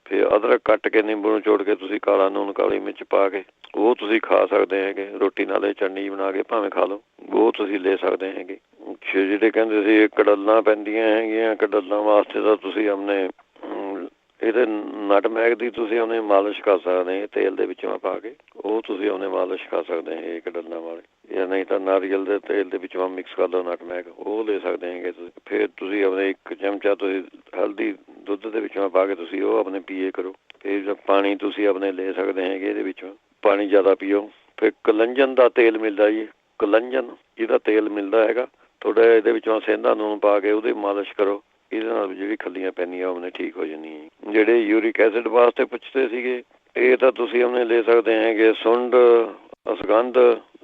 ਫਿਰ ਅਦਰਕ ਕੱਟ ਕੇ ਨਿੰਬੂ ਨੂੰ ਚੋੜ ਕੇ ਤੁਸੀਂ ਕਾਲਾ ਨੂਣ ਕਾਲੀ ਮਿਰਚ ਪਾ ਕੇ ਉਹ ਤੁਸੀਂ ਖਾ ਸਕਦੇ ਹੈਗੇ। ਰੋਟੀ ਨਾਲ ਇਹ ਚਟਨੀ ਬਣਾ ਕੇ ਭਾਵੇਂ ਖਾ ਲਓ, ਉਹ ਤੁਸੀਂ ਲੈ ਸਕਦੇ ਹੈਗੇ। ਜਿਹੜੇ ਕਹਿੰਦੇ ਸੀ ਕੜਲਾਂ ਪੈਂਦੀਆਂ ਹੈਗੀਆਂ, ਕੜਲਾਂ ਵਾਸਤੇ ਤਾਂ ਤੁਸੀਂ ਆਪਣੇ ਇਹਦੇ ਨਟਮੈਗ ਦੀ ਤੁਸੀਂ ਉਹਨੇ ਮਾਲਿਸ਼ ਕਰ ਸਕਦੇ ਤੇਲ ਦੇ ਵਿੱਚੋਂ ਪਾ ਕੇ, ਉਹ ਤੁਸੀਂ ਉਹਨੇ ਮਾਲਿਸ਼ ਕਰ ਸਕਦੇ ਹੈਗੇ ਕੜਲਾਂ ਵਾਲੇ। ਜਾਂ ਨਹੀਂ ਤਾਂ ਨਾਰੀਅਲ ਦੇ ਤੇਲ ਦੇ ਵਿੱਚੋਂ ਮਿਕਸ ਕਰ ਲਓ ਨਟਮੈਗ, ਉਹ ਲੈ ਸਕਦੇ ਹੈਗੇ ਤੁਸੀਂ। ਫਿਰ ਤੁਸੀਂ ਆਪਣੇ 1 ਚਮਚਾ ਤੁਸੀਂ ਹਲਦੀ ਦੁੱਧ ਦੇ ਵਿੱਚੋਂ ਪਾ ਕੇ ਤੁਸੀਂ ਉਹ ਆਪਣੇ ਪੀਏ ਕਰੋ। ਫਿਰ ਪਾਣੀ ਤੁਸੀਂ ਆਪਣੇ ਲੈ ਸਕਦੇ ਹੈਗੇ ਇਹਦੇ ਵਿੱਚੋਂ, ਪਾਣੀ ਜ਼ਿਆਦਾ ਪੀਓ। ਫਿਰ ਕਲੰਜਨ ਦਾ ਤੇਲ ਮਿਲਦਾ ਜੀ, ਕਲੰਜਨ ਇਹਦਾ ਤੇਲ ਮਿਲਦਾ ਹੈਗਾ, ਥੋੜ੍ਹਾ ਜਿਹਾ ਇਹਦੇ ਵਿੱਚੋਂ ਸੇਂਧਾ ਨੂਣ ਪਾ ਕੇ ਉਹਦੀ ਮਾਲਿਸ਼ ਕਰੋ। ਇਹਦੇ ਨਾਲ ਜਿਹੜੀ ਖੱਲੀਆਂ ਪੈਂਦੀਆਂ ਉਹਨੇ ਠੀਕ ਹੋ ਜਾਂਦੀਆਂ। ਜਿਹੜੇ ਯੂਰਿਕ ਐਸਿਡ ਵਾਸਤੇ ਪੁੱਛਦੇ ਸੀਗੇ, ਇਹ ਤਾਂ ਤੁਸੀਂ ਉਹਨੇ ਲੈ ਸਕਦੇ ਹੈਗੇ ਸੁੰਡ, ਅਸਗੰਧ,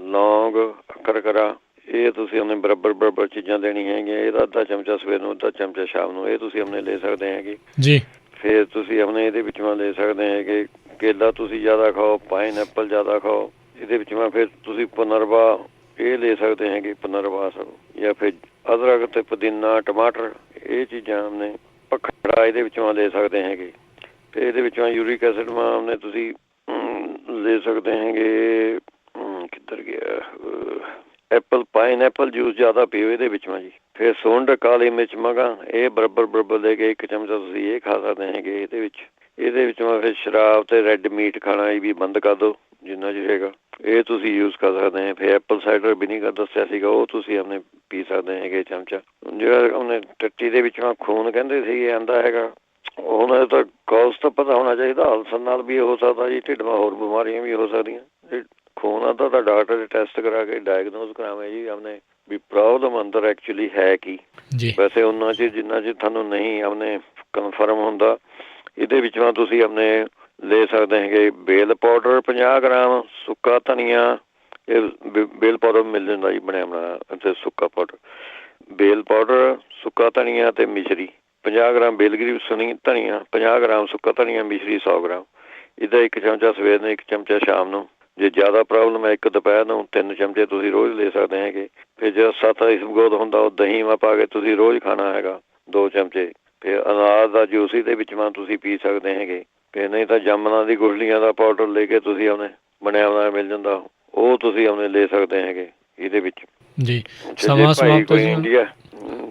ਲੌਂਗ, ਅਕਰਕਰਾ, ਇਹ ਤੁਸੀਂ ਉਹਨੇ ਬਰਾਬਰ ਚੀਜ਼ਾਂ ਦੇਣੀਆਂ ਹੈਗੀਆਂ। ਇਹਦਾ 1/2 ਚਮਚਾ ਸਵੇਰ ਨੂੰ, 1/2 ਚਮਚਾ ਸ਼ਾਮ ਨੂੰ, ਇਹ ਤੁਸੀਂ ਆਪਣੇ ਲੈ ਸਕਦੇ ਹੈਗੇ ਜੀ। ਫਿਰ ਤੁਸੀਂ ਆਪਣੇ ਇਹਦੇ ਵਿੱਚੋਂ ਲੈ ਸਕਦੇ ਹੈਗੇ ਕੇਲਾ ਤੁਸੀਂ ਜ਼ਿਆਦਾ ਖਾਓ, ਪਾਈਨਐਪਲ ਜ਼ਿਆਦਾ ਖਾਓ। ਇਹਦੇ ਵਿੱਚੋਂ ਫਿਰ ਤੁਸੀਂ ਪੁਨਰਵਾ ਇਹ ਲੈ ਸਕਦੇ ਹੈਗੇ, ਪੁਨਰਵਾ ਸਭ, ਜਾਂ ਫਿਰ ਅਦਰਕ ਅਤੇ ਪੁਦੀਨਾ, ਟਮਾਟਰ, ਇਹ ਚੀਜ਼ਾਂ ਆਪਣੇ ਭਖੜਾ ਇਹਦੇ ਵਿੱਚੋਂ ਲੈ ਸਕਦੇ ਹੈਗੇ। ਫਿਰ ਇਹਦੇ ਵਿੱਚੋਂ ਯੂਰਿਕ ਐਸਿਡ ਉਹਨੇ ਤੁਸੀਂ ਲੈ ਸਕਦੇ ਹੈਗੇ, ਕਿੱਧਰ ਗਿਆ, ਪਾਈਨਐਪਲ ਜੂਸ ਜ਼ਿਆਦਾ ਪੀਓ ਇਹਦੇ ਵਿੱਚੋਂ ਜੀ। ਫਿਰ ਸੁੰਡ, ਕਾਲੀ ਮਿਰਚ, ਮਗਾਂ, ਇਹ ਬਰਾਬਰ ਲੈ ਕੇ 1 ਚਮਚਾ ਤੁਸੀਂ ਇਹ ਖਾ ਸਕਦੇ ਹੈਗੇ ਇਹਦੇ ਵਿੱਚੋਂ। ਫਿਰ ਸ਼ਰਾਬ ਤੇ ਰੈੱਡ ਮੀਟ ਖਾਣਾ ਇਹ ਵੀ ਬੰਦ ਕਰ ਦਿਓ ਜਿੰਨਾ ਚਿਰ ਹੈਗਾ, ਇਹ ਤੁਸੀਂ ਯੂਜ਼ ਕਰ ਸਕਦੇ ਹੈ। ਫਿਰ ਐਪਲ ਸਾਈਡਰ ਵਿਨੀਗਰ ਦੱਸਿਆ ਸੀਗਾ, ਉਹ ਤੁਸੀਂ ਆਪਣੇ ਪੀ ਸਕਦੇ ਹੈਗੇ ਚਮਚਾ। ਜਿਹੜਾ ਉਹਨੇ ਟੱਟੀ ਦੇ ਵਿੱਚੋਂ ਖੂਨ ਕਹਿੰਦੇ ਸੀ ਆਉਂਦਾ ਹੈਗਾ, ਉਹਨਾਂ ਦਾ ਤਾਂ ਕਾਜ਼ ਤਾਂ ਪਤਾ ਹੋਣਾ ਚਾਹੀਦਾ। ਅਲਸਰ ਨਾਲ ਵੀ ਹੋ ਸਕਦਾ ਜੀ, ਢਿੱਡ ਨਾਲ ਹੋਰ ਬਿਮਾਰੀਆਂ ਵੀ ਹੋ ਸਕਦੀਆਂ। ਖੂਨ ਦਾ ਤਾਂ ਡਾਕਟਰ ਦੇ ਟੈਸਟ ਕਰਾ ਕੇ ਡਾਇਗਨੋਜ਼ ਕਰਾਵੇ ਜੀ ਆਪਣੇ ਵੀ ਪ੍ਰੋਬਲਮ ਅੰਦਰ ਐਕਚੁਅਲੀ ਹੈ ਕੀ। ਵੈਸੇ ਉਹਨਾਂ 'ਚ ਜਿੰਨਾ ਚਿਰ ਤੁਹਾਨੂੰ ਨਹੀਂ ਆਪਣੇ ਕਨਫਰਮ ਹੁੰਦਾ, ਇਹਦੇ ਵਿੱਚੋਂ ਤੁਸੀਂ ਆਪਣੇ ਲੈ ਸਕਦੇ ਹੈਗੇ ਬੇਲ ਪਾਊਡਰ 50 ਗ੍ਰਾਮ, ਸੁੱਕਾ ਧਨੀਆ, ਇਹ ਬੇਲ ਪਾਊਡਰ ਮਿਲ ਜਾਂਦਾ ਜੀ ਬਣਿਆ ਬਣਾਇਆ ਅਤੇ ਸੁੱਕਾ ਪਾਊਡਰ, ਬੇਲ ਪਾਊਡਰ, ਸੁੱਕਾ ਧਨੀਆ ਅਤੇ ਮਿਸ਼ਰੀ 50 ਗ੍ਰਾਮ, ਬੇਲਗਰੀ ਸੁਣੀ ਧਨੀਆ 50 ਗ੍ਰਾਮ, ਸੁੱਕਾ ਧਨੀਆ, ਮਿਸ਼ਰੀ 100 ਗ੍ਰਾਮ। ਇਹਦਾ 1 ਚਮਚਾ ਸਵੇਰ ਨੂੰ, 1 ਚਮਚਾ ਸ਼ਾਮ ਨੂੰ। ਜੇ ਜ਼ਿਆਦਾ ਪ੍ਰੋਬਲਮ ਹੈ 1 ਦੁਪਹਿਰ ਨੂੰ, 3 ਚਮਚੇ ਤੁਸੀਂ ਰੋਜ਼ ਲੈ ਸਕਦੇ ਹੈਗੇ। ਫਿਰ ਜਿਹੜਾ 7 ਇਸਬਗੋਲ ਹੁੰਦਾ ਉਹ ਦਹੀਂ ਮਾ ਪਾ ਕੇ ਤੁਸੀਂ ਰੋਜ਼ ਖਾਣਾ ਹੈਗਾ 2 ਚਮਚੇ। ਫਿਰ ਅਨਾਰ ਦਾ ਜੂਸ ਇਹਦੇ ਵਿੱਚ ਤੁਸੀਂ ਪੀ ਸਕਦੇ ਹੈਗੇ। ਤੇ ਨਹੀਂ ਤਾਂ ਜਾਮਨਾਂ ਦੀ ਗੁਠਲੀਆਂ ਦਾ ਪਾਊਡਰ ਲੈ ਕੇ ਤੁਸੀਂ ਆਪਣੇ ਬਣਿਆ ਬਣਾਇਆ ਮਿਲ ਜਾਂਦਾ, ਉਹ ਤੁਸੀਂ ਆਪਣੇ ਲੈ ਸਕਦੇ ਹੈਗੇ ਇਹਦੇ ਵਿੱਚ ਜੀ। ਜੇ ਸਮਾਂ ਭਾਈ ਸਮਾਪਤ ਕੋਈ ਜੀ ਹੁਣ। ਇੰਡੀਆ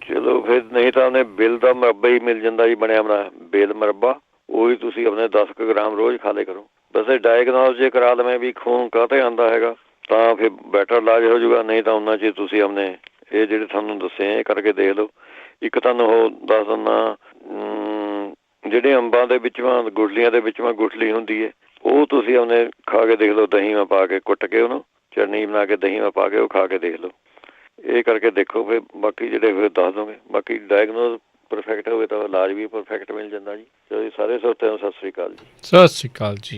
ਚਲੋ ਫਿਰ, ਨਹੀਂ ਤਾਂ ਉਹਨੇ ਬਿੱਲ ਦਾ ਮੁਰੱਬਾ ਹੀ ਮਿਲ ਜਾਂਦਾ ਜੀ ਬਣਿਆ ਬਣਾਇਆ, ਬੇਲ ਮੁਰੱਬਾ, ਉਹੀ ਤੁਸੀਂ ਆਪਣੇ 10 ਕੁ ਗ੍ਰਾਮ ਰੋਜ਼ ਖਾ ਲਿਆ ਕਰੋ। ਵੈਸੇ ਡਾਇਗਨੋਸ ਜੇ ਕਰਾ ਲਵੇਂ ਵੀ ਖੂਨ ਕਾਹਤੇ ਆਉਂਦਾ ਹੈਗਾ ਤਾਂ ਫਿਰ ਬੈਟਰ ਇਲਾਜ ਹੋ ਜਾਊਗਾ, ਨਹੀਂ ਤਾਂ ਉਹਨਾਂ 'ਚ ਤੁਸੀਂ ਆਪਣੇ ਇਹ ਜਿਹੜੇ ਤੁਹਾਨੂੰ ਦੱਸੇ ਇਹ ਕਰਕੇ ਦੇਖ ਲਓ। ਇੱਕ ਤੁਹਾਨੂੰ ਉਹ ਦੱਸ ਦਿੰਦਾ, ਜਿਹੜੇ ਅੰਬਾਂ ਦੇ ਵਿੱਚੋਂ ਗੁਠਲੀਆਂ ਦੇ ਵਿੱਚੋਂ ਗੁਠਲੀ ਹੁੰਦੀ ਹੈ, ਉਹ ਤੁਸੀਂ ਆਪਣੇ ਖਾ ਕੇ ਦੇਖ ਲਓ, ਦਹੀਂ ਮੈਂ ਪਾ ਕੇ ਕੁੱਟ ਕੇ ਉਹਨੂੰ ਚਟਨੀ ਬਣਾ ਕੇ ਦਹੀਂ ਮੈਂ ਪਾ ਕੇ ਉਹ ਖਾ ਕੇ ਦੇਖ ਲਓ। ਇਹ ਕਰਕੇ ਦੇਖੋ ਫਿਰ ਬਾਕੀ ਜਿਹੜੇ ਫਿਰ ਦੱਸ ਦੋਗੇ। ਬਾਕੀ ਡਾਇਗਨੋਸ ਪਰਫੈਕਟ ਹੋਵੇ ਤਾਂ ਇਲਾਜ ਵੀ ਪਰਫੈਕਟ ਮਿਲ ਜਾਂਦਾ ਜੀ। ਚਲੋ ਜੀ, ਸਾਰੇ ਸਰੋਤਿਆਂ ਨੂੰ ਸਤਿ ਸ਼੍ਰੀ ਅਕਾਲ ਜੀ। ਸਤਿ ਸ਼੍ਰੀ ਅਕਾਲ ਜੀ।